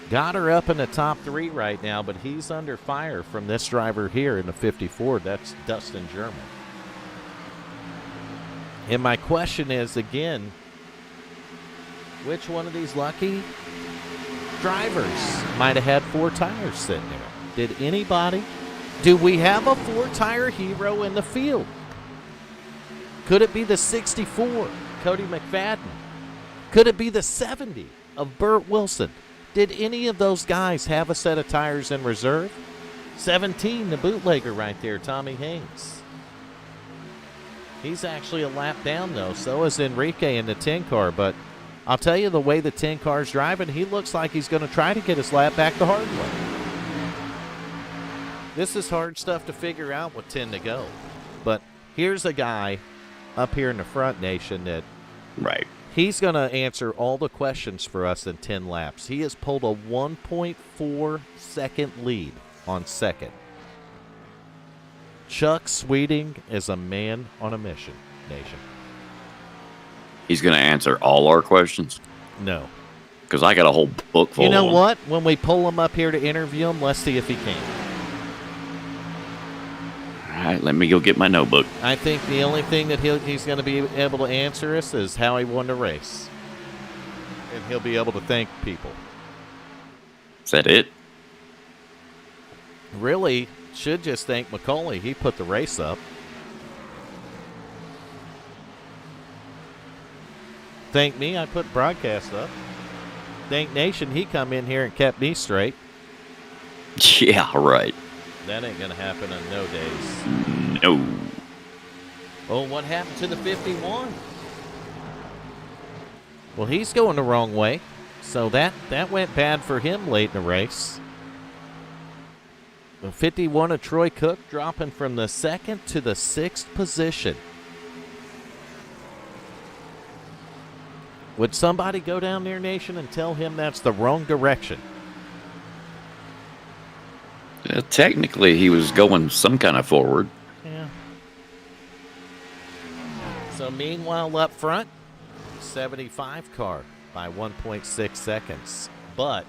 Got her up in the top 3 right now, but he's under fire from this driver here in the 54. That's Dustin German. And my question is, again, which one of these lucky drivers might have had 4 tires sitting there? Did anybody? Do we have a 4-tire hero in the field? Could it be the 64, Cody McFadden? Could it be the 70 of Burt Wilson? Did any of those guys have a set of tires in reserve? 17, the bootlegger right there, Tommy Haynes. He's actually a lap down, though. So is Enrique in the 10 car. But I'll tell you, the way the 10 car's driving, he looks like he's going to try to get his lap back the hard way. This is hard stuff to figure out with 10 to go. But here's a guy up here in the front, Nation, that Right. he's going to answer all the questions for us in 10 laps. He has pulled a 1.4 second lead on second. Chuck Sweeting is a man on a mission, Nation. He's going to answer all our questions? No. Because I got a whole book full You know of them. what? When we pull him up here to interview him, let's see if he can. All right, let me go get my notebook. I think the only thing that he's going to be able to answer us is how he won the race. And he'll be able to thank people. Is that it? Really should just thank McCauley. He put the race up. Thank me, I put broadcast up. Thank Nation, he come in here and kept me straight. Yeah, right. That ain't going to happen in no days. No. Oh, what happened to the 51? Well, he's going the wrong way. So that went bad for him late in the race. The 51 of Troy Cook dropping from the 2nd to the 6th position. Would somebody go down there, Nation, and tell him that's the wrong direction? Technically, he was going some kind of forward. Yeah. So meanwhile, up front, 75 car by 1.6 seconds. But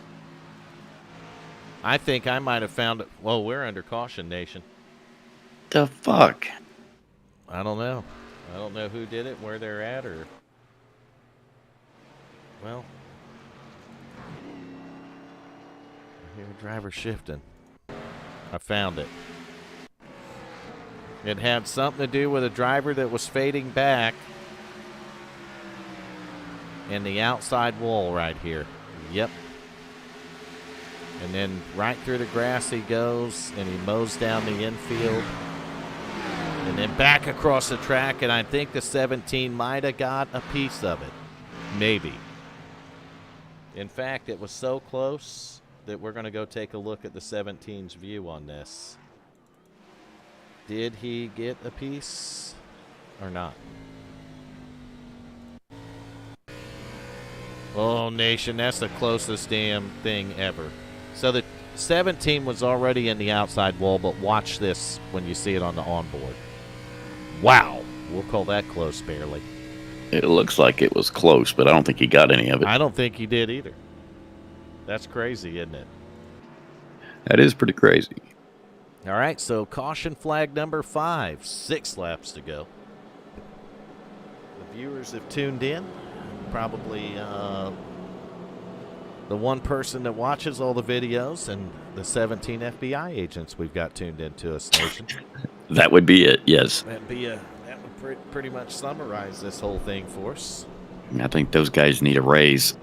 I think I might have found it. Well, we're under caution, Nation. The fuck? I don't know. I don't know who did it, where they're at, or... Well, I hear a driver shifting. I found it. It had something to do with a driver that was fading back in the outside wall right here. Yep. And then right through the grass he goes, and he mows down the infield. And then back across the track, and I think the 17 might have got a piece of it. Maybe. In fact, it was so close that we're going to go take a look at the 17's view on this. Did he get a piece or not? Oh, Nation, that's the closest damn thing ever. So the 17 was already in the outside wall, but watch this when you see it on the onboard. Wow. We'll call that close barely. It looks like it was close, but I don't think he got any of it. I don't think he did either. That's crazy, isn't it? That is pretty crazy. All right, so caution flag number 5, 6 laps to go. The viewers have tuned in. Probably the one person that watches all the videos and the 17 FBI agents we've got tuned into us, Nation. That would be it, yes. That would pretty much summarize this whole thing for us. I think those guys need a raise.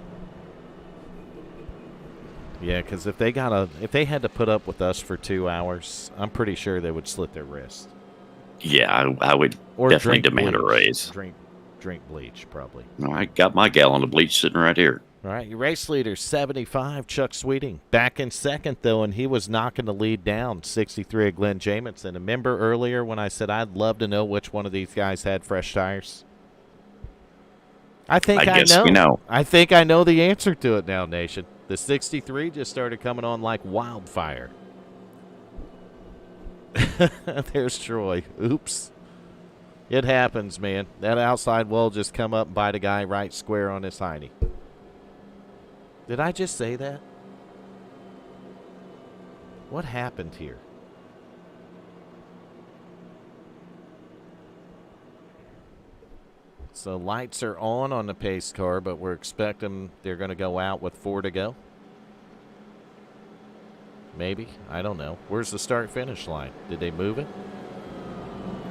Yeah, because if they had to put up with us for 2 hours, I'm pretty sure they would slit their wrist. Yeah, I would Or definitely drink demand bleach. a raise. Drink bleach, probably. No, I got my gallon of bleach sitting right here. All right, your race leader, 75, Chuck Sweeting. Back in second, though, and he was knocking the lead down, 63 of Glenn Jamison. Remember earlier when I said I'd love to know which one of these guys had fresh tires? I guess we know. I think I know the answer to it now, Nation. The 63 just started coming on like wildfire. There's Troy. Oops. It happens, man. That outside wall just come up and bite a guy right square on his hiney. Did I just say that? What happened here? So lights are on the pace car, but we're expecting they're going to go out with 4 to go. Maybe. I don't know. Where's the start-finish line? Did they move it?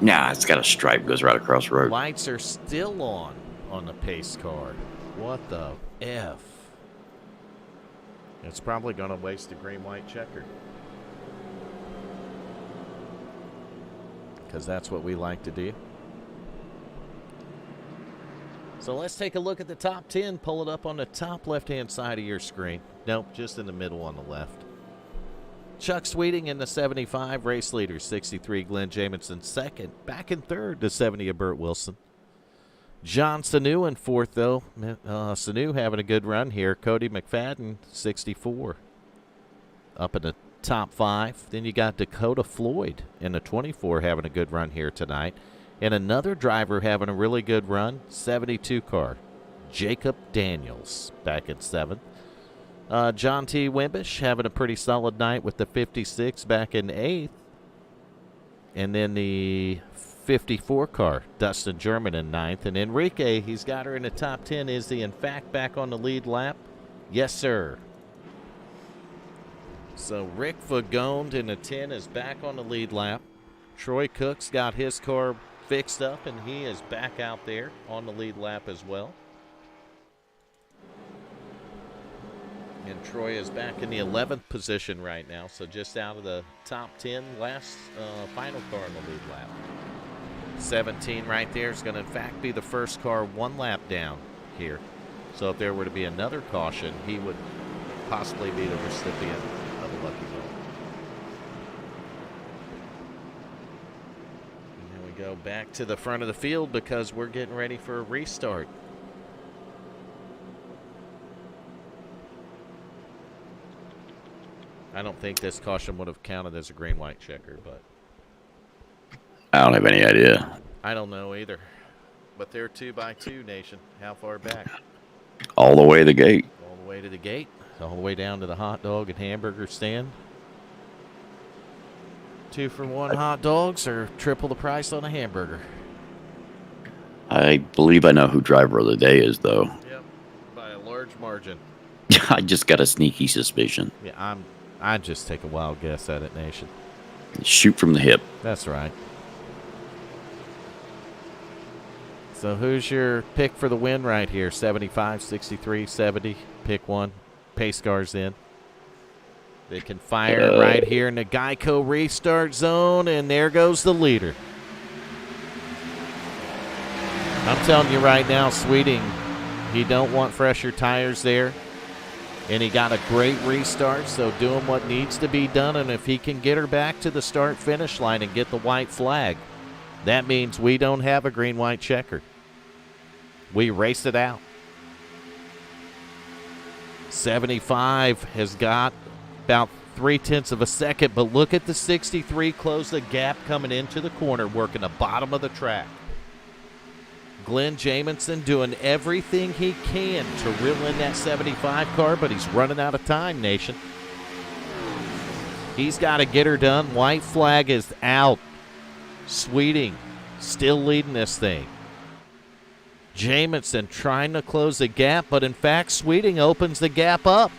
Nah, it's got a stripe goes right across the road. Lights are still on the pace car. What the F? It's probably going to waste a green-white checker. Because that's what we like to do. So let's take a look at the top 10. Pull it up on the top left-hand side of your screen. Nope, just in the middle on the left. Chuck Sweeting in the 75, race leader, 63, Glenn Jamison second. Back in third, the 70 of Burt Wilson. John Sanu in fourth, though. Sanu having a good run here. Cody McFadden, 64. Up in the top 5. Then you got Dakota Floyd in the 24 having a good run here tonight. And another driver having a really good run, 72 car, Jacob Daniels, back in 7th. John T. Wimbish having a pretty solid night with the 56 back in 8th. And then the 54 car, Dustin German in 9th. And Enrique, he's got her in the top 10. Is he, in fact, back on the lead lap? Yes, sir. So Rick Vagone in the 10 is back on the lead lap. Troy Cook's got his car fixed up, and he is back out there on the lead lap as well. And Troy is back in the 11th position right now, so just out of the top 10, last final car on the lead lap. 17 right there is going to, in fact, be the first car one lap down here. So if there were to be another caution, he would possibly be the recipient of a lucky ball. And then we go back to the front of the field because we're getting ready for a restart. I don't think this caution would have counted as a green-white checker, but I don't have any idea. I don't know either. But they're 2x2, Nation. How far back? All the way to the gate. All the way to the gate. All the way down to the hot dog and hamburger stand. 2-for-1 hot dogs or triple the price on a hamburger. I believe I know who driver of the day is, though. Yep, by a large margin. I just got a sneaky suspicion. Yeah, I just take a wild guess at it, Nation. Shoot from the hip. That's right. So who's your pick for the win right here? 75, 63, 70. Pick one. Pace car's in. They can fire right here in the Geico restart zone, and there goes the leader. I'm telling you right now, Sweeting, he don't want fresher tires there. And he got a great restart, so doing what needs to be done. And if he can get her back to the start-finish line and get the white flag, that means we don't have a green-white checker. We race it out. 75 has got about 0.3 of a second, but look at the 63 close the gap coming into the corner, working the bottom of the track. Glenn Jamison doing everything he can to reel in that 75 car, but he's running out of time, Nation. He's got to get her done. White flag is out. Sweeting still leading this thing. Jamison trying to close the gap, but in fact, Sweeting opens the gap up.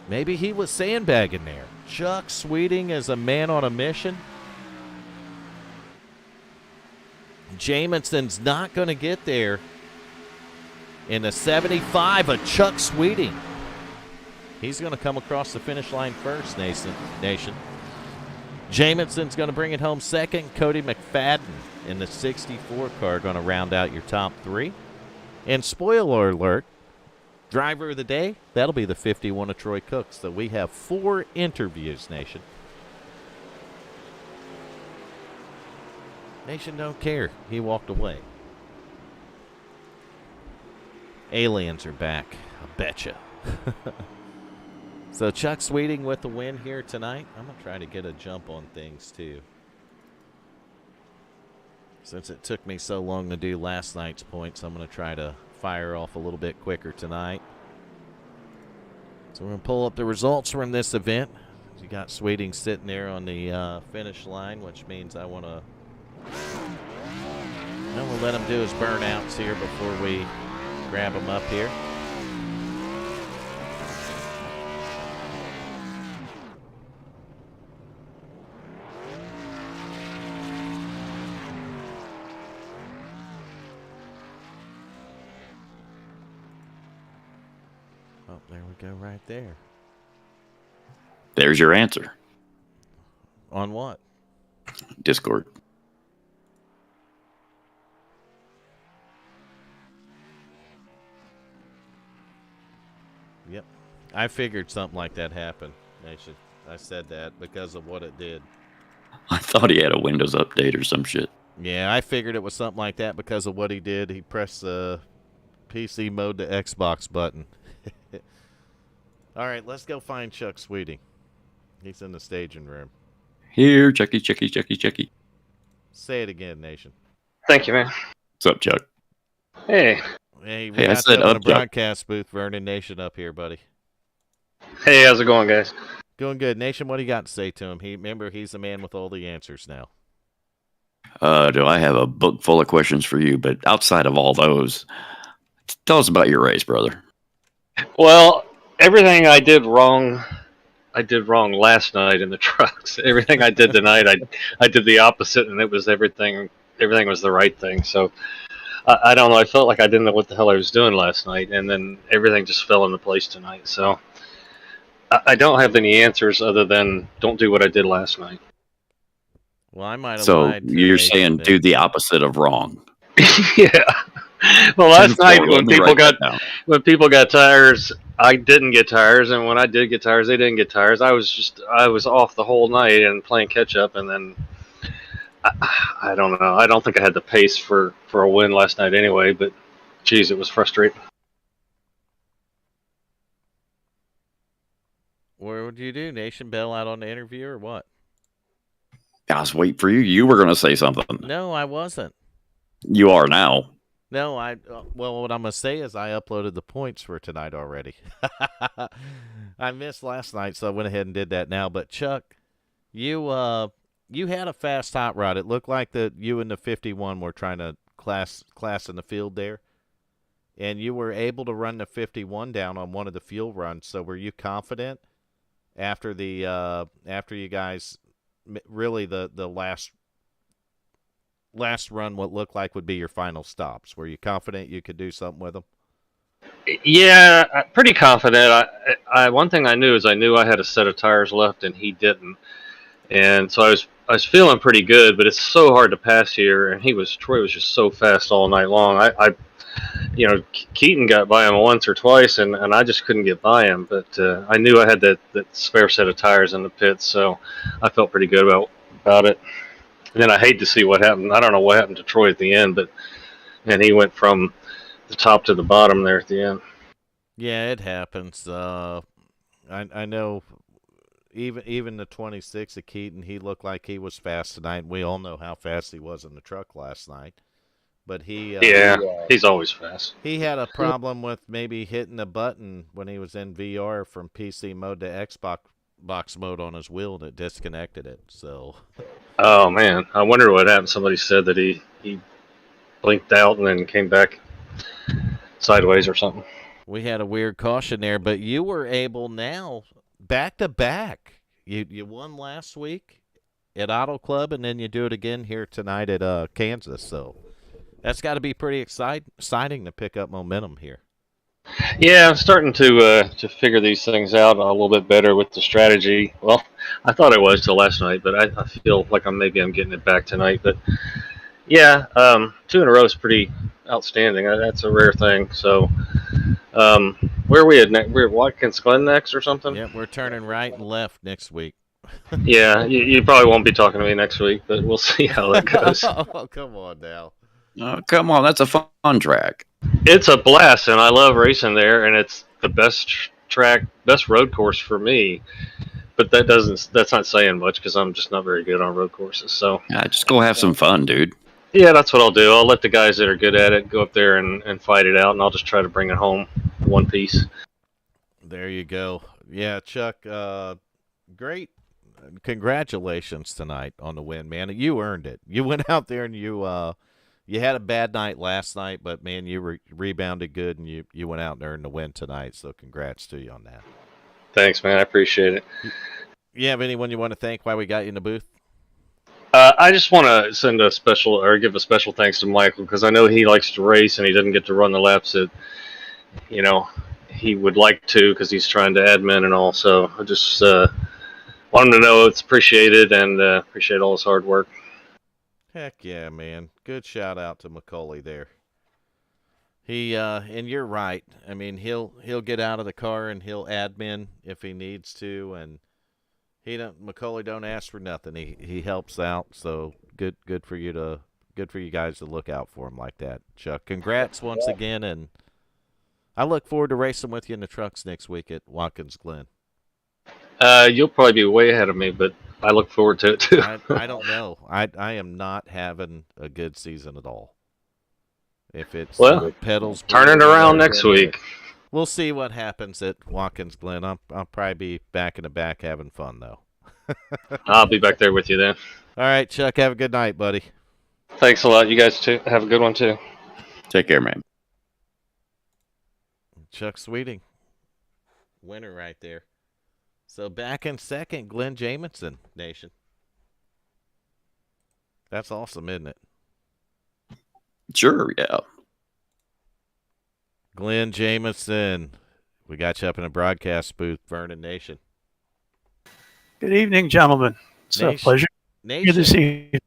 Maybe he was sandbagging there. Chuck Sweeting is a man on a mission. Jamison's not going to get there. In the 75 of Chuck Sweeting. He's going to come across the finish line first, Nation. Jamison's going to bring it home second. Cody McFadden in the 64 car going to round out your top three. And spoiler alert, driver of the day, that'll be the 51 of Troy Cook. So we have 4 interviews, Nation. Nation don't care. He walked away. Aliens are back. I betcha. So Chuck Sweeting with the win here tonight. I'm going to try to get a jump on things too. Since it took me so long to do last night's points, I'm going to try to fire off a little bit quicker tonight. So we're going to pull up the results from this event. You got Sweeting sitting there on the finish line, which means I want to we'll let him do his burnouts here before we grab him up here. Oh, there we go right there. There's your answer. On what? Discord. Yep. I figured something like that happened. I said that because of what it did. I thought he had a Windows update or some shit. Yeah, I figured it was something like that because of what he did. He pressed the PC mode to Xbox button. All right, let's go find Chuck Sweeting. He's in the staging room. Here, Chucky. Say it again, Nation. Thank you, man. What's up, Chuck? Hey. Hey, we Hey, I got said you on the up, Chuck. broadcast booth, Vernon Nation up here, buddy. Hey, how's it going, guys? Doing good. Nation, what do you got to say to him? Remember, he's the man with all the answers now. Do I have a book full of questions for you? But outside of all those, tell us about your race, brother. Well, everything I did wrong last night in the trucks. Everything I did tonight, I did the opposite, and it was everything. Everything was the right thing. So I don't know. I felt like I didn't know what the hell I was doing last night, and then everything just fell into place tonight. So I don't have any answers other than don't do what I did last night. Well, I might have So lied to you're Nation saying then. do the opposite of wrong. Yeah. Well, last night 10-4, let me write that down. when people got tires, I didn't get tires, and when I did get tires, they didn't get tires. I was off the whole night and playing catch up, and then I don't know. I don't think I had the pace for a win last night anyway. But geez, it was frustrating. What would you do? Nation bail out on the interview or what? I was waiting for you. You were going to say something. No, I wasn't. You are now. No, well, what I'm going to say is I uploaded the points for tonight already. I missed last night, so I went ahead and did that now. But, Chuck, you had a fast hot rod. It looked like that you and the 51 were trying to class in the field there. And you were able to run the 51 down on one of the field runs. So were you confident after you guys really the last run what looked like would be your final stops? Were you confident you could do something with them? Yeah, pretty confident. One thing I knew is I knew I had a set of tires left, and he didn't, and so I was feeling pretty good. But it's so hard to pass here, and Troy was just so fast all night long. Keaton got by him once or twice, and I just couldn't get by him. But I knew I had that spare set of tires in the pits, so I felt pretty good about it. And then I hate to see what happened. I don't know what happened to Troy at the end, but man, he went from the top to the bottom there at the end. Yeah, it happens. I know even the 26 of Keaton, he looked like he was fast tonight. We all know how fast he was in the truck last night. But he's always fast. He had a problem with maybe hitting a button when he was in VR from PC mode to Xbox mode on his wheel, and it disconnected it. So. Oh man, I wonder what happened. Somebody said that he blinked out and then came back sideways or something. We had a weird caution there, but you were able now back to back. You won last week at Auto Club, and then you do it again here tonight at Kansas. So that's got to be pretty exciting to pick up momentum here. Yeah, I'm starting to figure these things out a little bit better with the strategy. Well, I thought I was till last night, but I feel like I'm getting it back tonight. But yeah, 2 in a row is pretty outstanding. That's a rare thing. So, where are we at next? We're at Watkins Glen next or something? Yeah, we're turning right and left next week. Yeah, you probably won't be talking to me next week, but we'll see how that goes. Oh, come on now. Oh, come on. That's a fun track. It's a blast, and I love racing there, and it's the best road course for me. But that's not saying much because I'm just not very good on road courses. So Yeah, just go have some fun, dude. yeah, that's what I'll do. I'll let the guys that are good at it go up there and fight it out, and I'll just try to bring it home one piece. There you go. Yeah, Chuck, great. Congratulations tonight on the win, man. You earned it. You went out there and you had a bad night last night, but, man, you rebounded good, and you went out and earned the win tonight, so congrats to you on that. Thanks, man. I appreciate it. You have anyone you want to thank while we got you in the booth? I just want to give a special thanks to Michael because I know he likes to race and he doesn't get to run the laps that, he would like to because he's trying to admin and all. So I just want him to know it's appreciated and appreciate all his hard work. Heck yeah, man. Good shout out to Macaulay there. He and you're right. I mean, he'll get out of the car and he'll admin if he needs to, and Macaulay don't ask for nothing. He helps out. So good for you guys to look out for him like that. Chuck, congrats once again, and I look forward to racing with you in the trucks next week at Watkins Glen. You'll probably be way ahead of me, but I look forward to it too. I don't know. I am not having a good season at all. If it's pedals, turn it around next week. We'll see what happens at Watkins Glen. I'll probably be back in the back having fun though. I'll be back there with you then. All right, Chuck. Have a good night, buddy. Thanks a lot. You guys too. Have a good one too. Take care, man. Chuck Sweeting. winner right there. So back in second, Glenn Jamison, Nation. That's awesome, isn't it? Sure, yeah. Glenn Jamison. We got you up in a broadcast booth, Vernon Nation. Good evening, gentlemen. It's a Nation. pleasure Nation. to see you.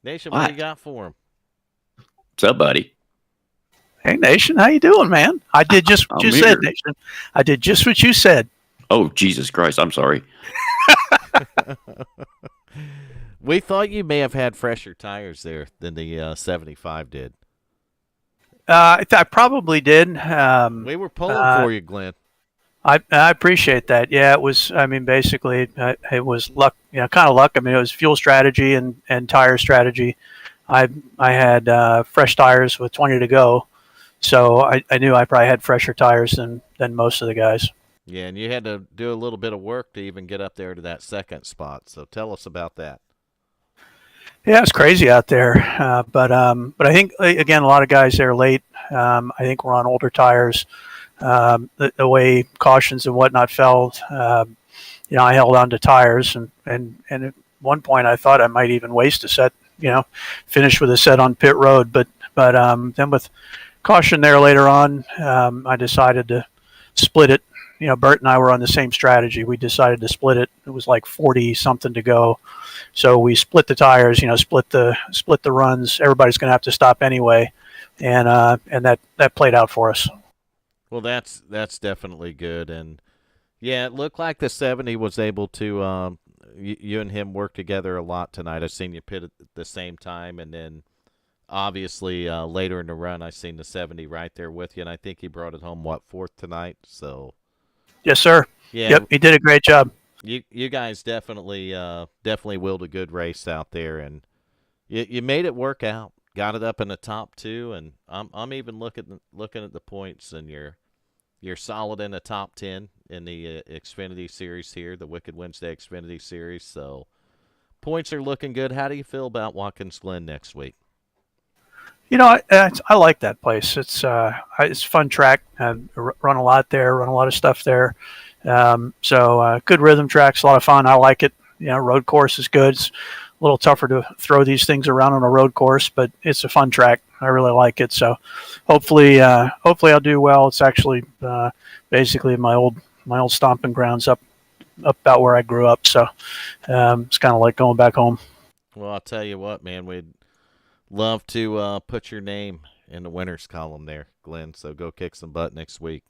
Nation, what do you got for him? What's up, buddy? Hey, Nation, how you doing, man? I did just what you said, Nation. I did just what you said. Oh, Jesus Christ. I'm sorry. We thought you may have had fresher tires there than the 75 did. I probably did. We were pulling for you, Glenn. I appreciate that. Yeah, it was. I mean, basically, it was luck. Kind of luck. I mean, it was fuel strategy and tire strategy. I had fresh tires with 20 to go, so I knew I probably had fresher tires than most of the guys. Yeah, and you had to do a little bit of work to even get up there to that second spot. So tell us about that. Yeah, it's crazy out there, but I think again a lot of guys there late. I think we're on older tires. The way cautions and whatnot fell, I held on to tires, and at one point I thought I might even waste a set. Finish with a set on pit road, but then with caution there later on, I decided to split it. Bert and I were on the same strategy. We decided to split it. It was like 40 something to go. So we split the tires, split the runs. Everybody's going to have to stop anyway. And that played out for us. Well, that's definitely good. And yeah, it looked like the 70 was able to, you and him work together a lot tonight. I've seen you pit at the same time. And then obviously later in the run, I seen the 70 right there with you. And I think he brought it home, fourth tonight. So. Yes, sir. Yeah. Yep, he did a great job. You guys definitely willed a good race out there, and you made it work out. Got it up in the top two, and I'm even looking at the points, and you're solid in the top 10 in the Xfinity Series here, the Wicked Wednesday Xfinity Series. So points are looking good. How do you feel about Watkins Glen next week? I like that place. It's a fun track. Run a lot there. Run a lot of stuff there. So good rhythm tracks. A lot of fun. I like it. Road course is good. It's a little tougher to throw these things around on a road course, but it's a fun track. I really like it. So hopefully I'll do well. It's actually basically my old stomping grounds up about where I grew up. So it's kind of like going back home. Well, I'll tell you what, man. We'd love to put your name in the winners column there, Glenn. So go kick some butt next week.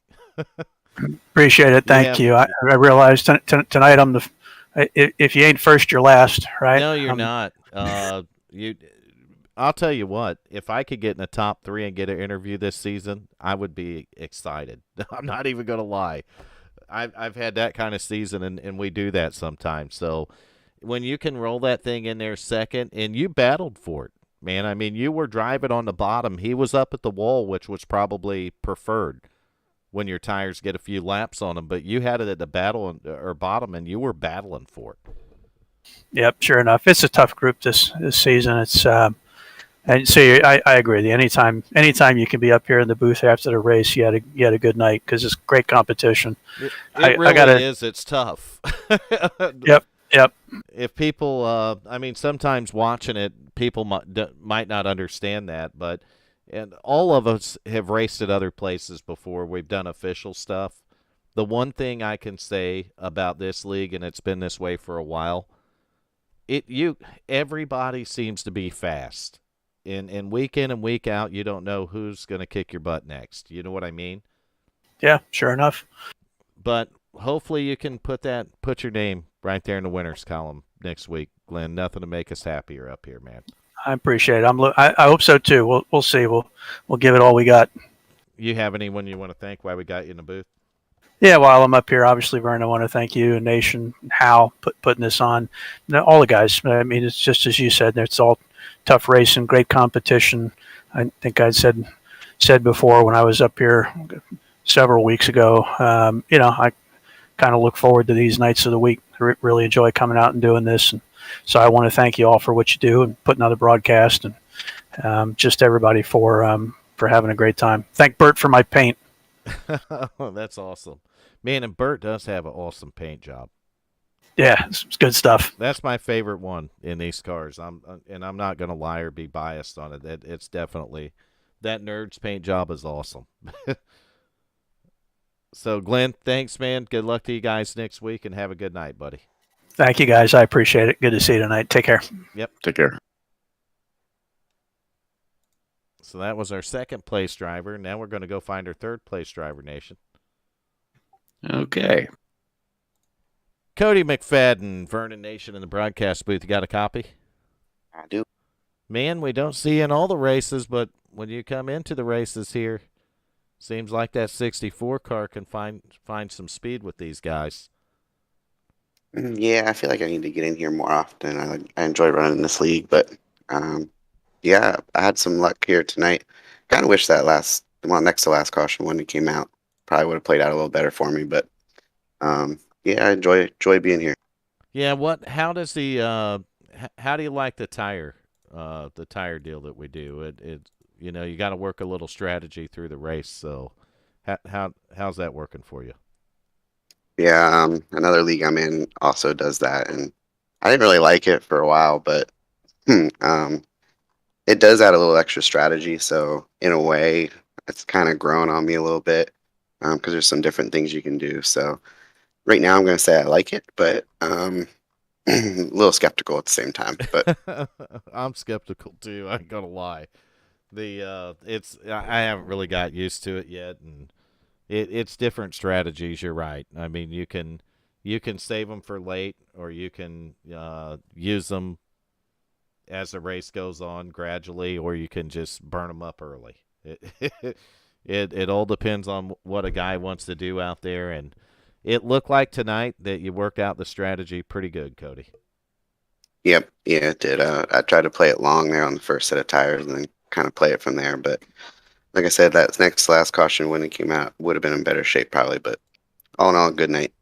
Appreciate it. Thank you. I realized tonight I'm the. If you ain't first, you're last, right? No, you're not. I'll tell you what. If I could get in the top 3 and get an interview this season, I would be excited. I'm not even going to lie. I've had that kind of season, and we do that sometimes. So when you can roll that thing in there second, and you battled for it, man. I mean, you were driving on the bottom. He was up at the wall, which was probably preferred when your tires get a few laps on them. But you had it at the bottom, and you were battling for it. Yep, sure enough. It's a tough group this season. It's and so I agree. Anytime you can be up here in the booth after the race, you had a good night because it's great competition. It really is. It's tough. Yep. If people, sometimes watching it, people might not understand that, but and all of us have raced at other places before. We've done official stuff. The one thing I can say about this league, and it's been this way for a while, everybody seems to be fast. And week in and week out, you don't know who's going to kick your butt next. You know what I mean? Yeah, sure enough. But hopefully you can put your name right there in the winners column next week, Glenn. Nothing to make us happier up here, man. I appreciate it. I hope so too. We'll see. We'll give it all we got. You have anyone you want to thank while we got you in the booth? Yeah, while I'm up here, obviously, Vern, I want to thank you and Nation, Hal, putting this on. All the guys. I mean, it's just as you said. It's all tough racing, great competition. I think I said before when I was up here several weeks ago. I kind of look forward to these nights of the week. I really enjoy coming out and doing this. And so I want to thank you all for what you do and putting on the broadcast, and just everybody for having a great time. Thank Bert for my paint. Oh, that's awesome. Man, and Bert does have an awesome paint job. Yeah, it's good stuff. That's my favorite one in these cars. I'm not gonna lie or be biased on it. It's definitely that nerd's paint job is awesome. So Glenn, thanks, man. Good luck to you guys next week, and have a good night, buddy. Thank you, guys. I appreciate it. Good to see you tonight. Take care. Yep. Take care. So that was our second place driver. Now we're going to go find our third place driver, Nation. Okay. Cody McFadden, Vernon Nation in the broadcast booth. You got a copy? I do. Man, we don't see you in all the races, but when you come into the races here, seems like that 64 car can find some speed with these guys. Yeah, I feel like I need to get in here more often. I enjoy running in this league, but yeah, I had some luck here tonight. Kind of wish that next to last caution when it came out, probably would have played out a little better for me. But yeah, I enjoy being here. Yeah, how does how do you like the tire deal that we do? You got to work a little strategy through the race. So how's that working for you? Yeah, another league I'm in also does that, and I didn't really like it for a while, but it does add a little extra strategy. So in a way, it's kind of grown on me a little bit because there's some different things you can do. So right now, I'm going to say I like it, but a little skeptical at the same time. But I'm skeptical too. I ain't gonna lie. I haven't really got used to it yet, and it's different strategies. You're right. I mean, you can save them for late, or you can use them as the race goes on gradually, or you can just burn them up early. It all depends on what a guy wants to do out there, and it looked like tonight that you worked out the strategy pretty good, Cody. yep, yeah, it did. I tried to play it long there on the first set of tires, and then kind of play it from there. But like I said, that next to last caution when it came out would have been in better shape probably. But all in all, good night.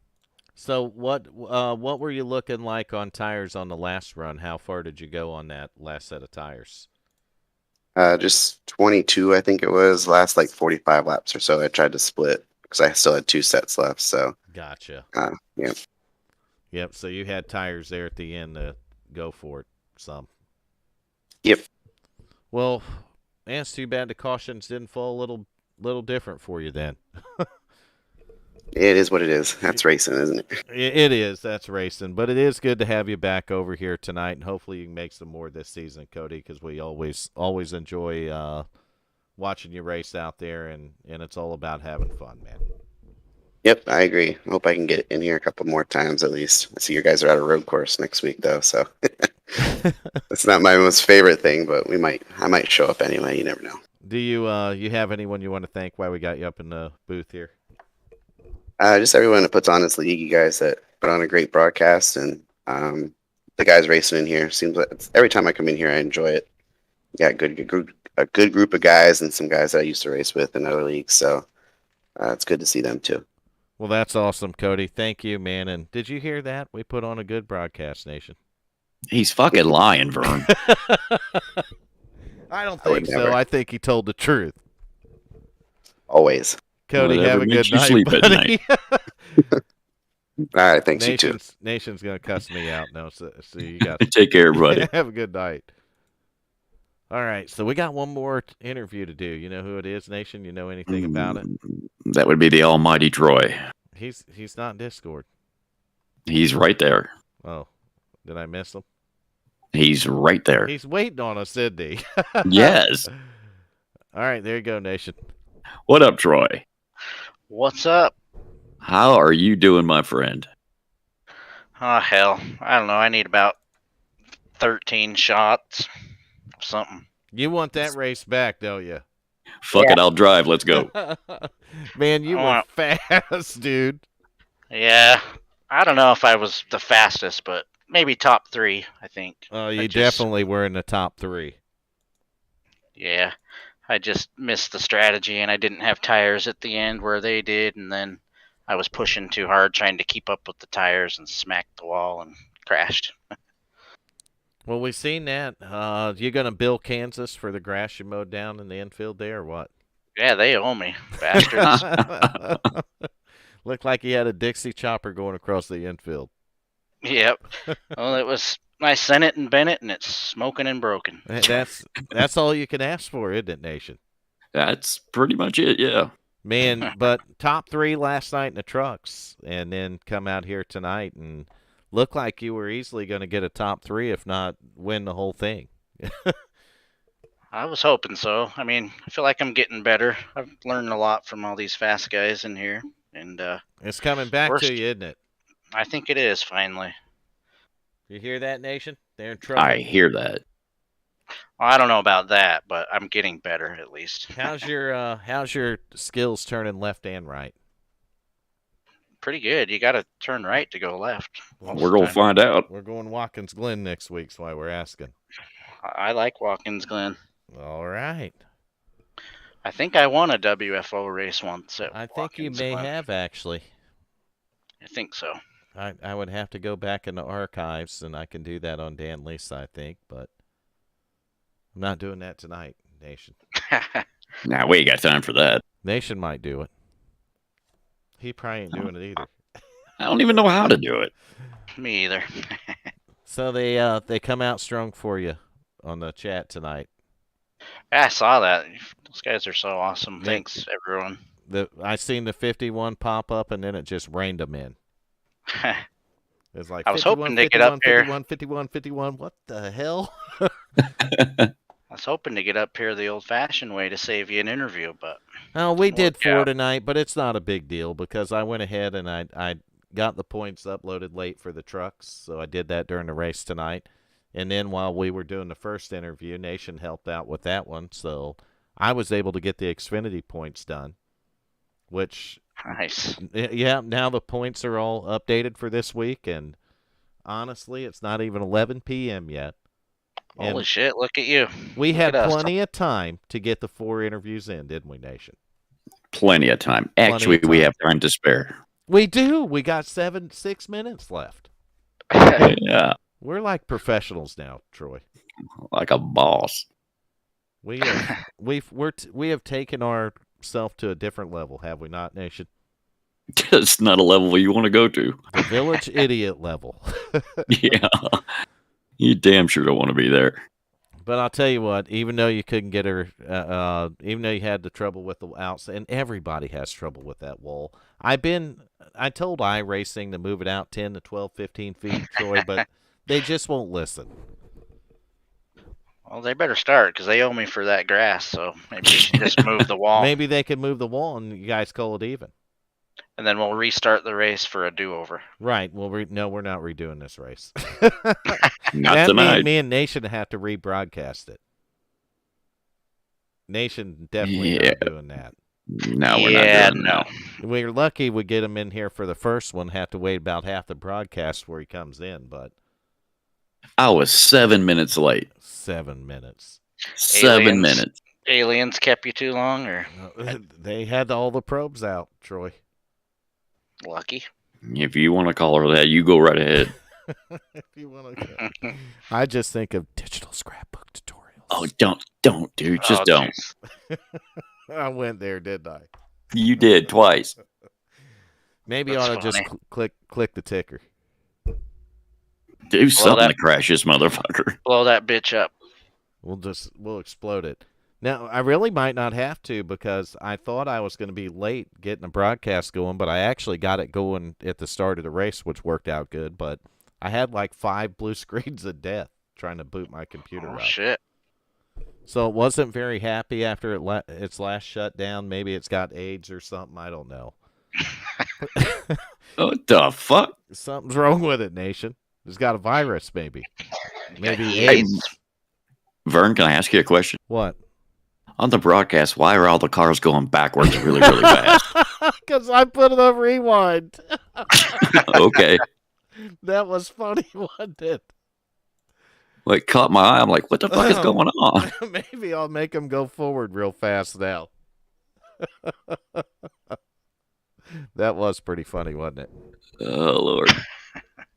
So what were you looking like on tires on the last run? How far did you go on that last set of tires? Just 22, I think it was. Last like 45 laps or so. I tried to split because I still had two sets left. So Gotcha. yeah. Yep. So you had tires there at the end to go for it some. Yep. Well, man, it's too bad the cautions didn't fall a little different for you then. It is what it is. That's racing, isn't it? It is. That's racing. But it is good to have you back over here tonight, and hopefully you can make some more this season, Cody, because we always enjoy watching you race out there, and it's all about having fun, man. Yep, I agree. I hope I can get in here a couple more times at least. I see you guys are at a road course next week, though, so it's not my most favorite thing, but I might show up anyway. You never know. Do you have anyone you want to thank while we got you up in the booth here? Just everyone that puts on this league, you guys that put on a great broadcast, and the guys racing in here. Seems like every time I come in here, I enjoy it. Yeah, a good group of guys, and some guys that I used to race with in other leagues. So it's good to see them too. Well, that's awesome, Cody. Thank you, man. And did you hear that? We put on a good broadcast, Nation. He's fucking lying, Vern. I don't think so. I think he told the truth. Always. Cody, Whatever have a good makes you night, sleep at buddy. All right, thanks you too. Nation's gonna cuss me out now. So you got Take care, buddy. have a good night. All right, so we got one more interview to do. You know who it is, Nation? You know anything about it? That would be the almighty Troy. He's not in Discord. He's right there. Oh, did I miss him? He's right there. He's waiting on us, isn't he? Yes. All right, there you go, Nation. What up, Troy? What's up? How are you doing, my friend? Oh, hell. I don't know. I need about 13 shots. Something. You want that race back, don't you? Fuck it, I'll drive. Let's go. Man, you were fast, dude. Yeah. I don't know if I was the fastest, but maybe top 3, I think. You definitely were in the top 3. Yeah. I just missed the strategy, and I didn't have tires at the end where they did, and then I was pushing too hard trying to keep up with the tires and smacked the wall and crashed. Well, we've seen that. You going to bill Kansas for the grass you mowed down in the infield there or what? Yeah, they owe me, bastards. Looked like he had a Dixie chopper going across the infield. Yep. Well, it was. I sent it and bent it, and it's smoking and broken. That's all you can ask for, isn't it, Nation? That's pretty much it, yeah. Man, but top 3 last night in the trucks, and then come out here tonight and look like you were easily going to get a top 3, if not win the whole thing. I was hoping so. I mean, I feel like I'm getting better. I've learned a lot from all these fast guys in here, and It's coming back to you, isn't it? I think it is finally. You hear that, Nation? They're in trouble. I hear that. Well, I don't know about that, but I'm getting better at least. How's your skills turning left and right? Pretty good. You got to turn right to go left. We're going to find out. We're going Watkins Glen next week, that's why we're asking. I like Watkins Glen. All right. I think I won a WFO race once at I think Watkins you may Glen. have, actually. I think so. I would have to go back in the archives, and I can do that on Dan Lisa, I think, but I'm not doing that tonight, Nation. Nah, we ain't got time for that. Nation might do it. He probably ain't doing it either. I don't even know how to do it. Me either. So they come out strong for you on the chat tonight. Yeah, I saw that. Those guys are so awesome. Yeah. Thanks, everyone. I seen the 51 pop up, and then it just rained them in. It's like I was 51, hoping to 51, get up here. 51, 51, 51. What the hell? I was hoping to get up here the old-fashioned way to save you an interview, but Oh, we did work 4 out. tonight, but it's not a big deal because I went ahead and I got the points uploaded late for the trucks, so I did that during the race tonight. And then while we were doing the first interview, Nation helped out with that one, so I was able to get the Xfinity points done, which, nice. yeah, now the points are all updated for this week, and honestly, it's not even 11 p.m. yet. Holy And shit, look at you. we Look had at us. plenty of time to get the 4 interviews in, didn't we, Nation? Plenty of time. Plenty Actually, of we time. have time to spare. We do. We got 6 minutes left. Yeah, We're like professionals now, Troy. like a boss. We have we have taken ourselves to a different level, have we not, Nation? It's not a level you want to go to. The village idiot level. Yeah. You damn sure don't want to be there. But I'll tell you what, even though you couldn't get her, even though you had the trouble with the outside, and everybody has trouble with that wall. I told iRacing to move it out 10 to 12, 15 feet, Troy, but they just won't listen. Well, they better start because they owe me for that grass, so maybe we should just move the wall. Maybe they could move the wall and you guys call it even. And then we'll restart the race for a do-over. Right. Well, no, we're not redoing this race. Not tonight. Me and Nation have to rebroadcast it. Nation definitely Yeah. not doing that. No, we're Yeah, not doing no. that. We're lucky we get him in here for the first one. Have to wait about half the broadcast where he comes in, but I was 7 minutes late. 7 minutes. 7 Aliens. minutes. Aliens kept you too long, or They had all the probes out, Troy. lucky? If you want to call her that, you go right ahead. If you want to go. I just think of digital scrapbook tutorials. Oh, don't, dude. Just Oh, don't. jeez. I went there, didn't I? You did twice. Maybe That's I ought to just funny. click the ticker. Do something that- to crash this motherfucker. Blow that bitch up. We'll explode it. Now, I really might not have to because I thought I was going to be late getting the broadcast going, but I actually got it going at the start of the race, which worked out good. But I had like 5 blue screens of death trying to boot my computer Oh, up. shit. So it wasn't very happy after its last shutdown. Maybe it's got AIDS or something. I don't know. What the fuck? Something's wrong with it, Nation. It's got a virus, maybe. Maybe Hey, AIDS. Vern, can I ask you a question? What? On the broadcast, why are all the cars going backwards really, really fast? Because I put it on rewind. Okay. That was funny, wasn't it? Like, caught my eye. I'm like, what the fuck is going on? Maybe I'll make them go forward real fast now. That was pretty funny, wasn't it? Oh, Lord.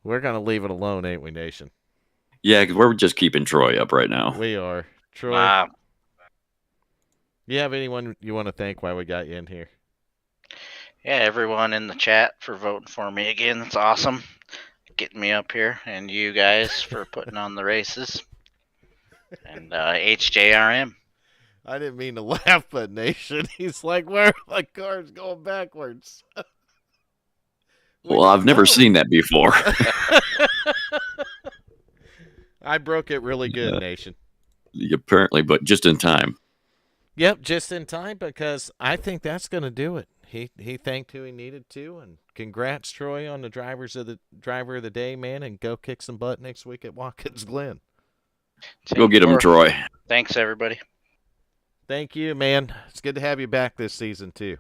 We're going to leave it alone, ain't we, Nation? Yeah, because we're just keeping Troy up right now. We are. Troy, Wow. You have anyone you want to thank while we got you in here? Yeah, everyone in the chat for voting for me again. That's awesome. Getting me up here, and you guys for putting on the races. And HJRM. I didn't mean to laugh, but Nation, he's like, where are my cars going backwards? Well, I've never seen that before. I broke it really good, Nation. Apparently, but just in time. Yep, just in time, because I think that's going to do it. He thanked who he needed to, and congrats, Troy, on the driver of the day, man, and go kick some butt next week at Watkins Glen. Go get him, Troy. Thanks, everybody. Thank you, man. It's good to have you back this season, too.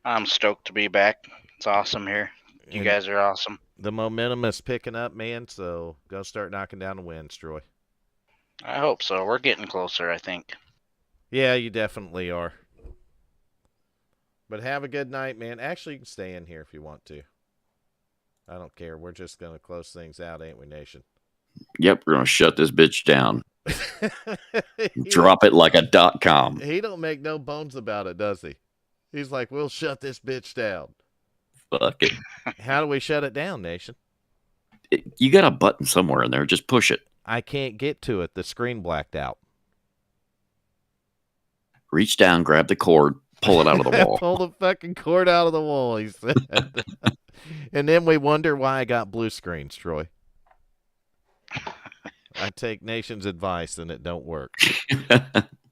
I'm stoked to be back. It's awesome here. You guys are awesome. The momentum is picking up, man, so go start knocking down the wins, Troy. I hope so. We're getting closer, I think. Yeah, you definitely are. But have a good night, man. Actually, you can stay in here if you want to. I don't care. We're just going to close things out, ain't we, Nation? Yep, we're going to shut this bitch down. Drop it like a .com. He don't make no bones about it, does he? He's like, we'll shut this bitch down. Fuck it. How do we shut it down, Nation? You got a button somewhere in there. Just push it. I can't get to it. The screen blacked out. Reach down, grab the cord, pull it out of the wall. Pull the fucking cord out of the wall, he said. And then we wonder why I got blue screens, Troy. I take Nation's advice and it don't work.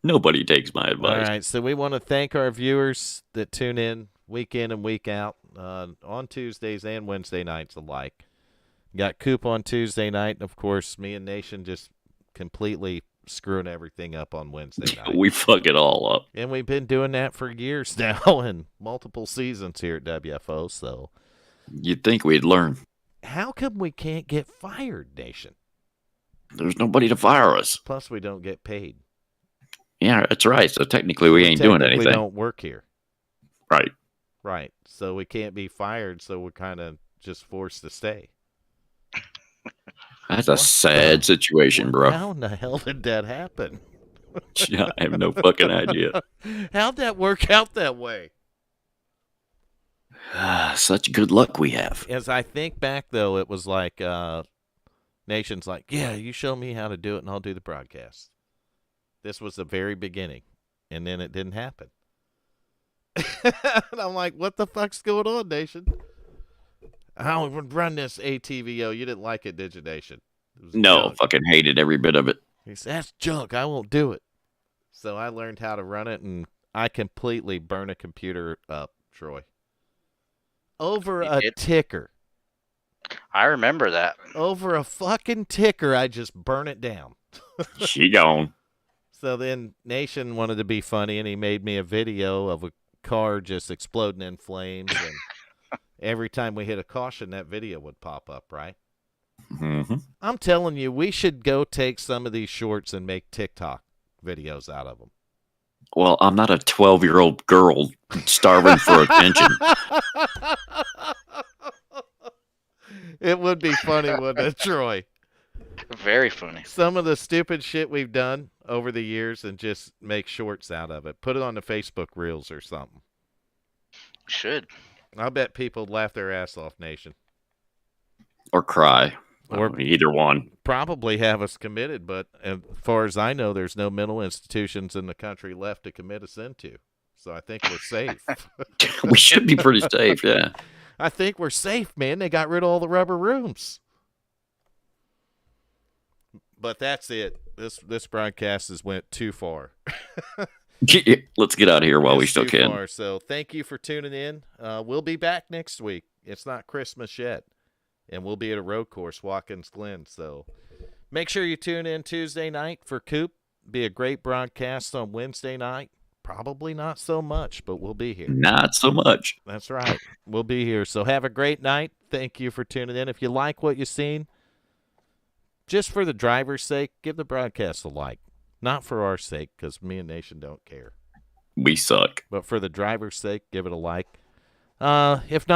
Nobody takes my advice. All right, so we want to thank our viewers that tune in week and week out on Tuesdays and Wednesday nights alike. Got Coop on Tuesday night, and of course, me and Nation just completely screwing everything up on Wednesday night. We fuck it all up. And we've been doing that for years now and multiple seasons here at WFO, so. You'd think we'd learn. How come we can't get fired, Nation? There's nobody to fire us. Plus, we don't get paid. Yeah, that's right. So technically, we ain't doing anything. We don't work here. Right. Right. So we can't be fired, so we're kind of just forced to stay. That's a sad situation, bro. How in the hell did that happen? I have no fucking idea. How'd that work out that way? Such good luck we have. As I think back, though, it was like Nation's like, yeah, you show me how to do it, and I'll do the broadcast. This was the very beginning, and then it didn't happen. And I'm like, what the fuck's going on, Nation? I would run this ATVO. You didn't like it, did you, Nation? No, fucking hated every bit of it. He said, that's junk. I won't do it. So I learned how to run it, and I completely burn a computer up, Troy. Over a ticker. I remember that. Over a fucking ticker, I just burn it down. She gone. So then Nation wanted to be funny, and he made me a video of a car just exploding in flames, and every time we hit a caution, that video would pop up, right? Mm-hmm. I'm telling you, we should go take some of these shorts and make TikTok videos out of them. Well, I'm not a 12-year-old girl starving for attention. It would be funny, wouldn't it, Troy? Very funny. Some of the stupid shit we've done over the years and just make shorts out of it. Put it on the Facebook Reels or something. Should. I'll bet people laugh their ass off, Nation. Or cry. Or either one. Probably have us committed, but as far as I know, there's no mental institutions in the country left to commit us into. So I think we're safe. We should be pretty safe, yeah. I think we're safe, man. They got rid of all the rubber rooms. But that's it. This broadcast has went too far. Let's get out of here while we still can. Far. So thank you for tuning in. We'll be back next week. It's not Christmas yet. And we'll be at a road course, Watkins Glen. So make sure you tune in Tuesday night for Coop. Be a great broadcast on Wednesday night. Probably not so much, but we'll be here. Not so much. That's right. We'll be here. So have a great night. Thank you for tuning in. If you like what you've seen, just for the driver's sake, give the broadcast a like. Not for our sake, because me and Nation don't care. We suck. But for the driver's sake, give it a like. If not,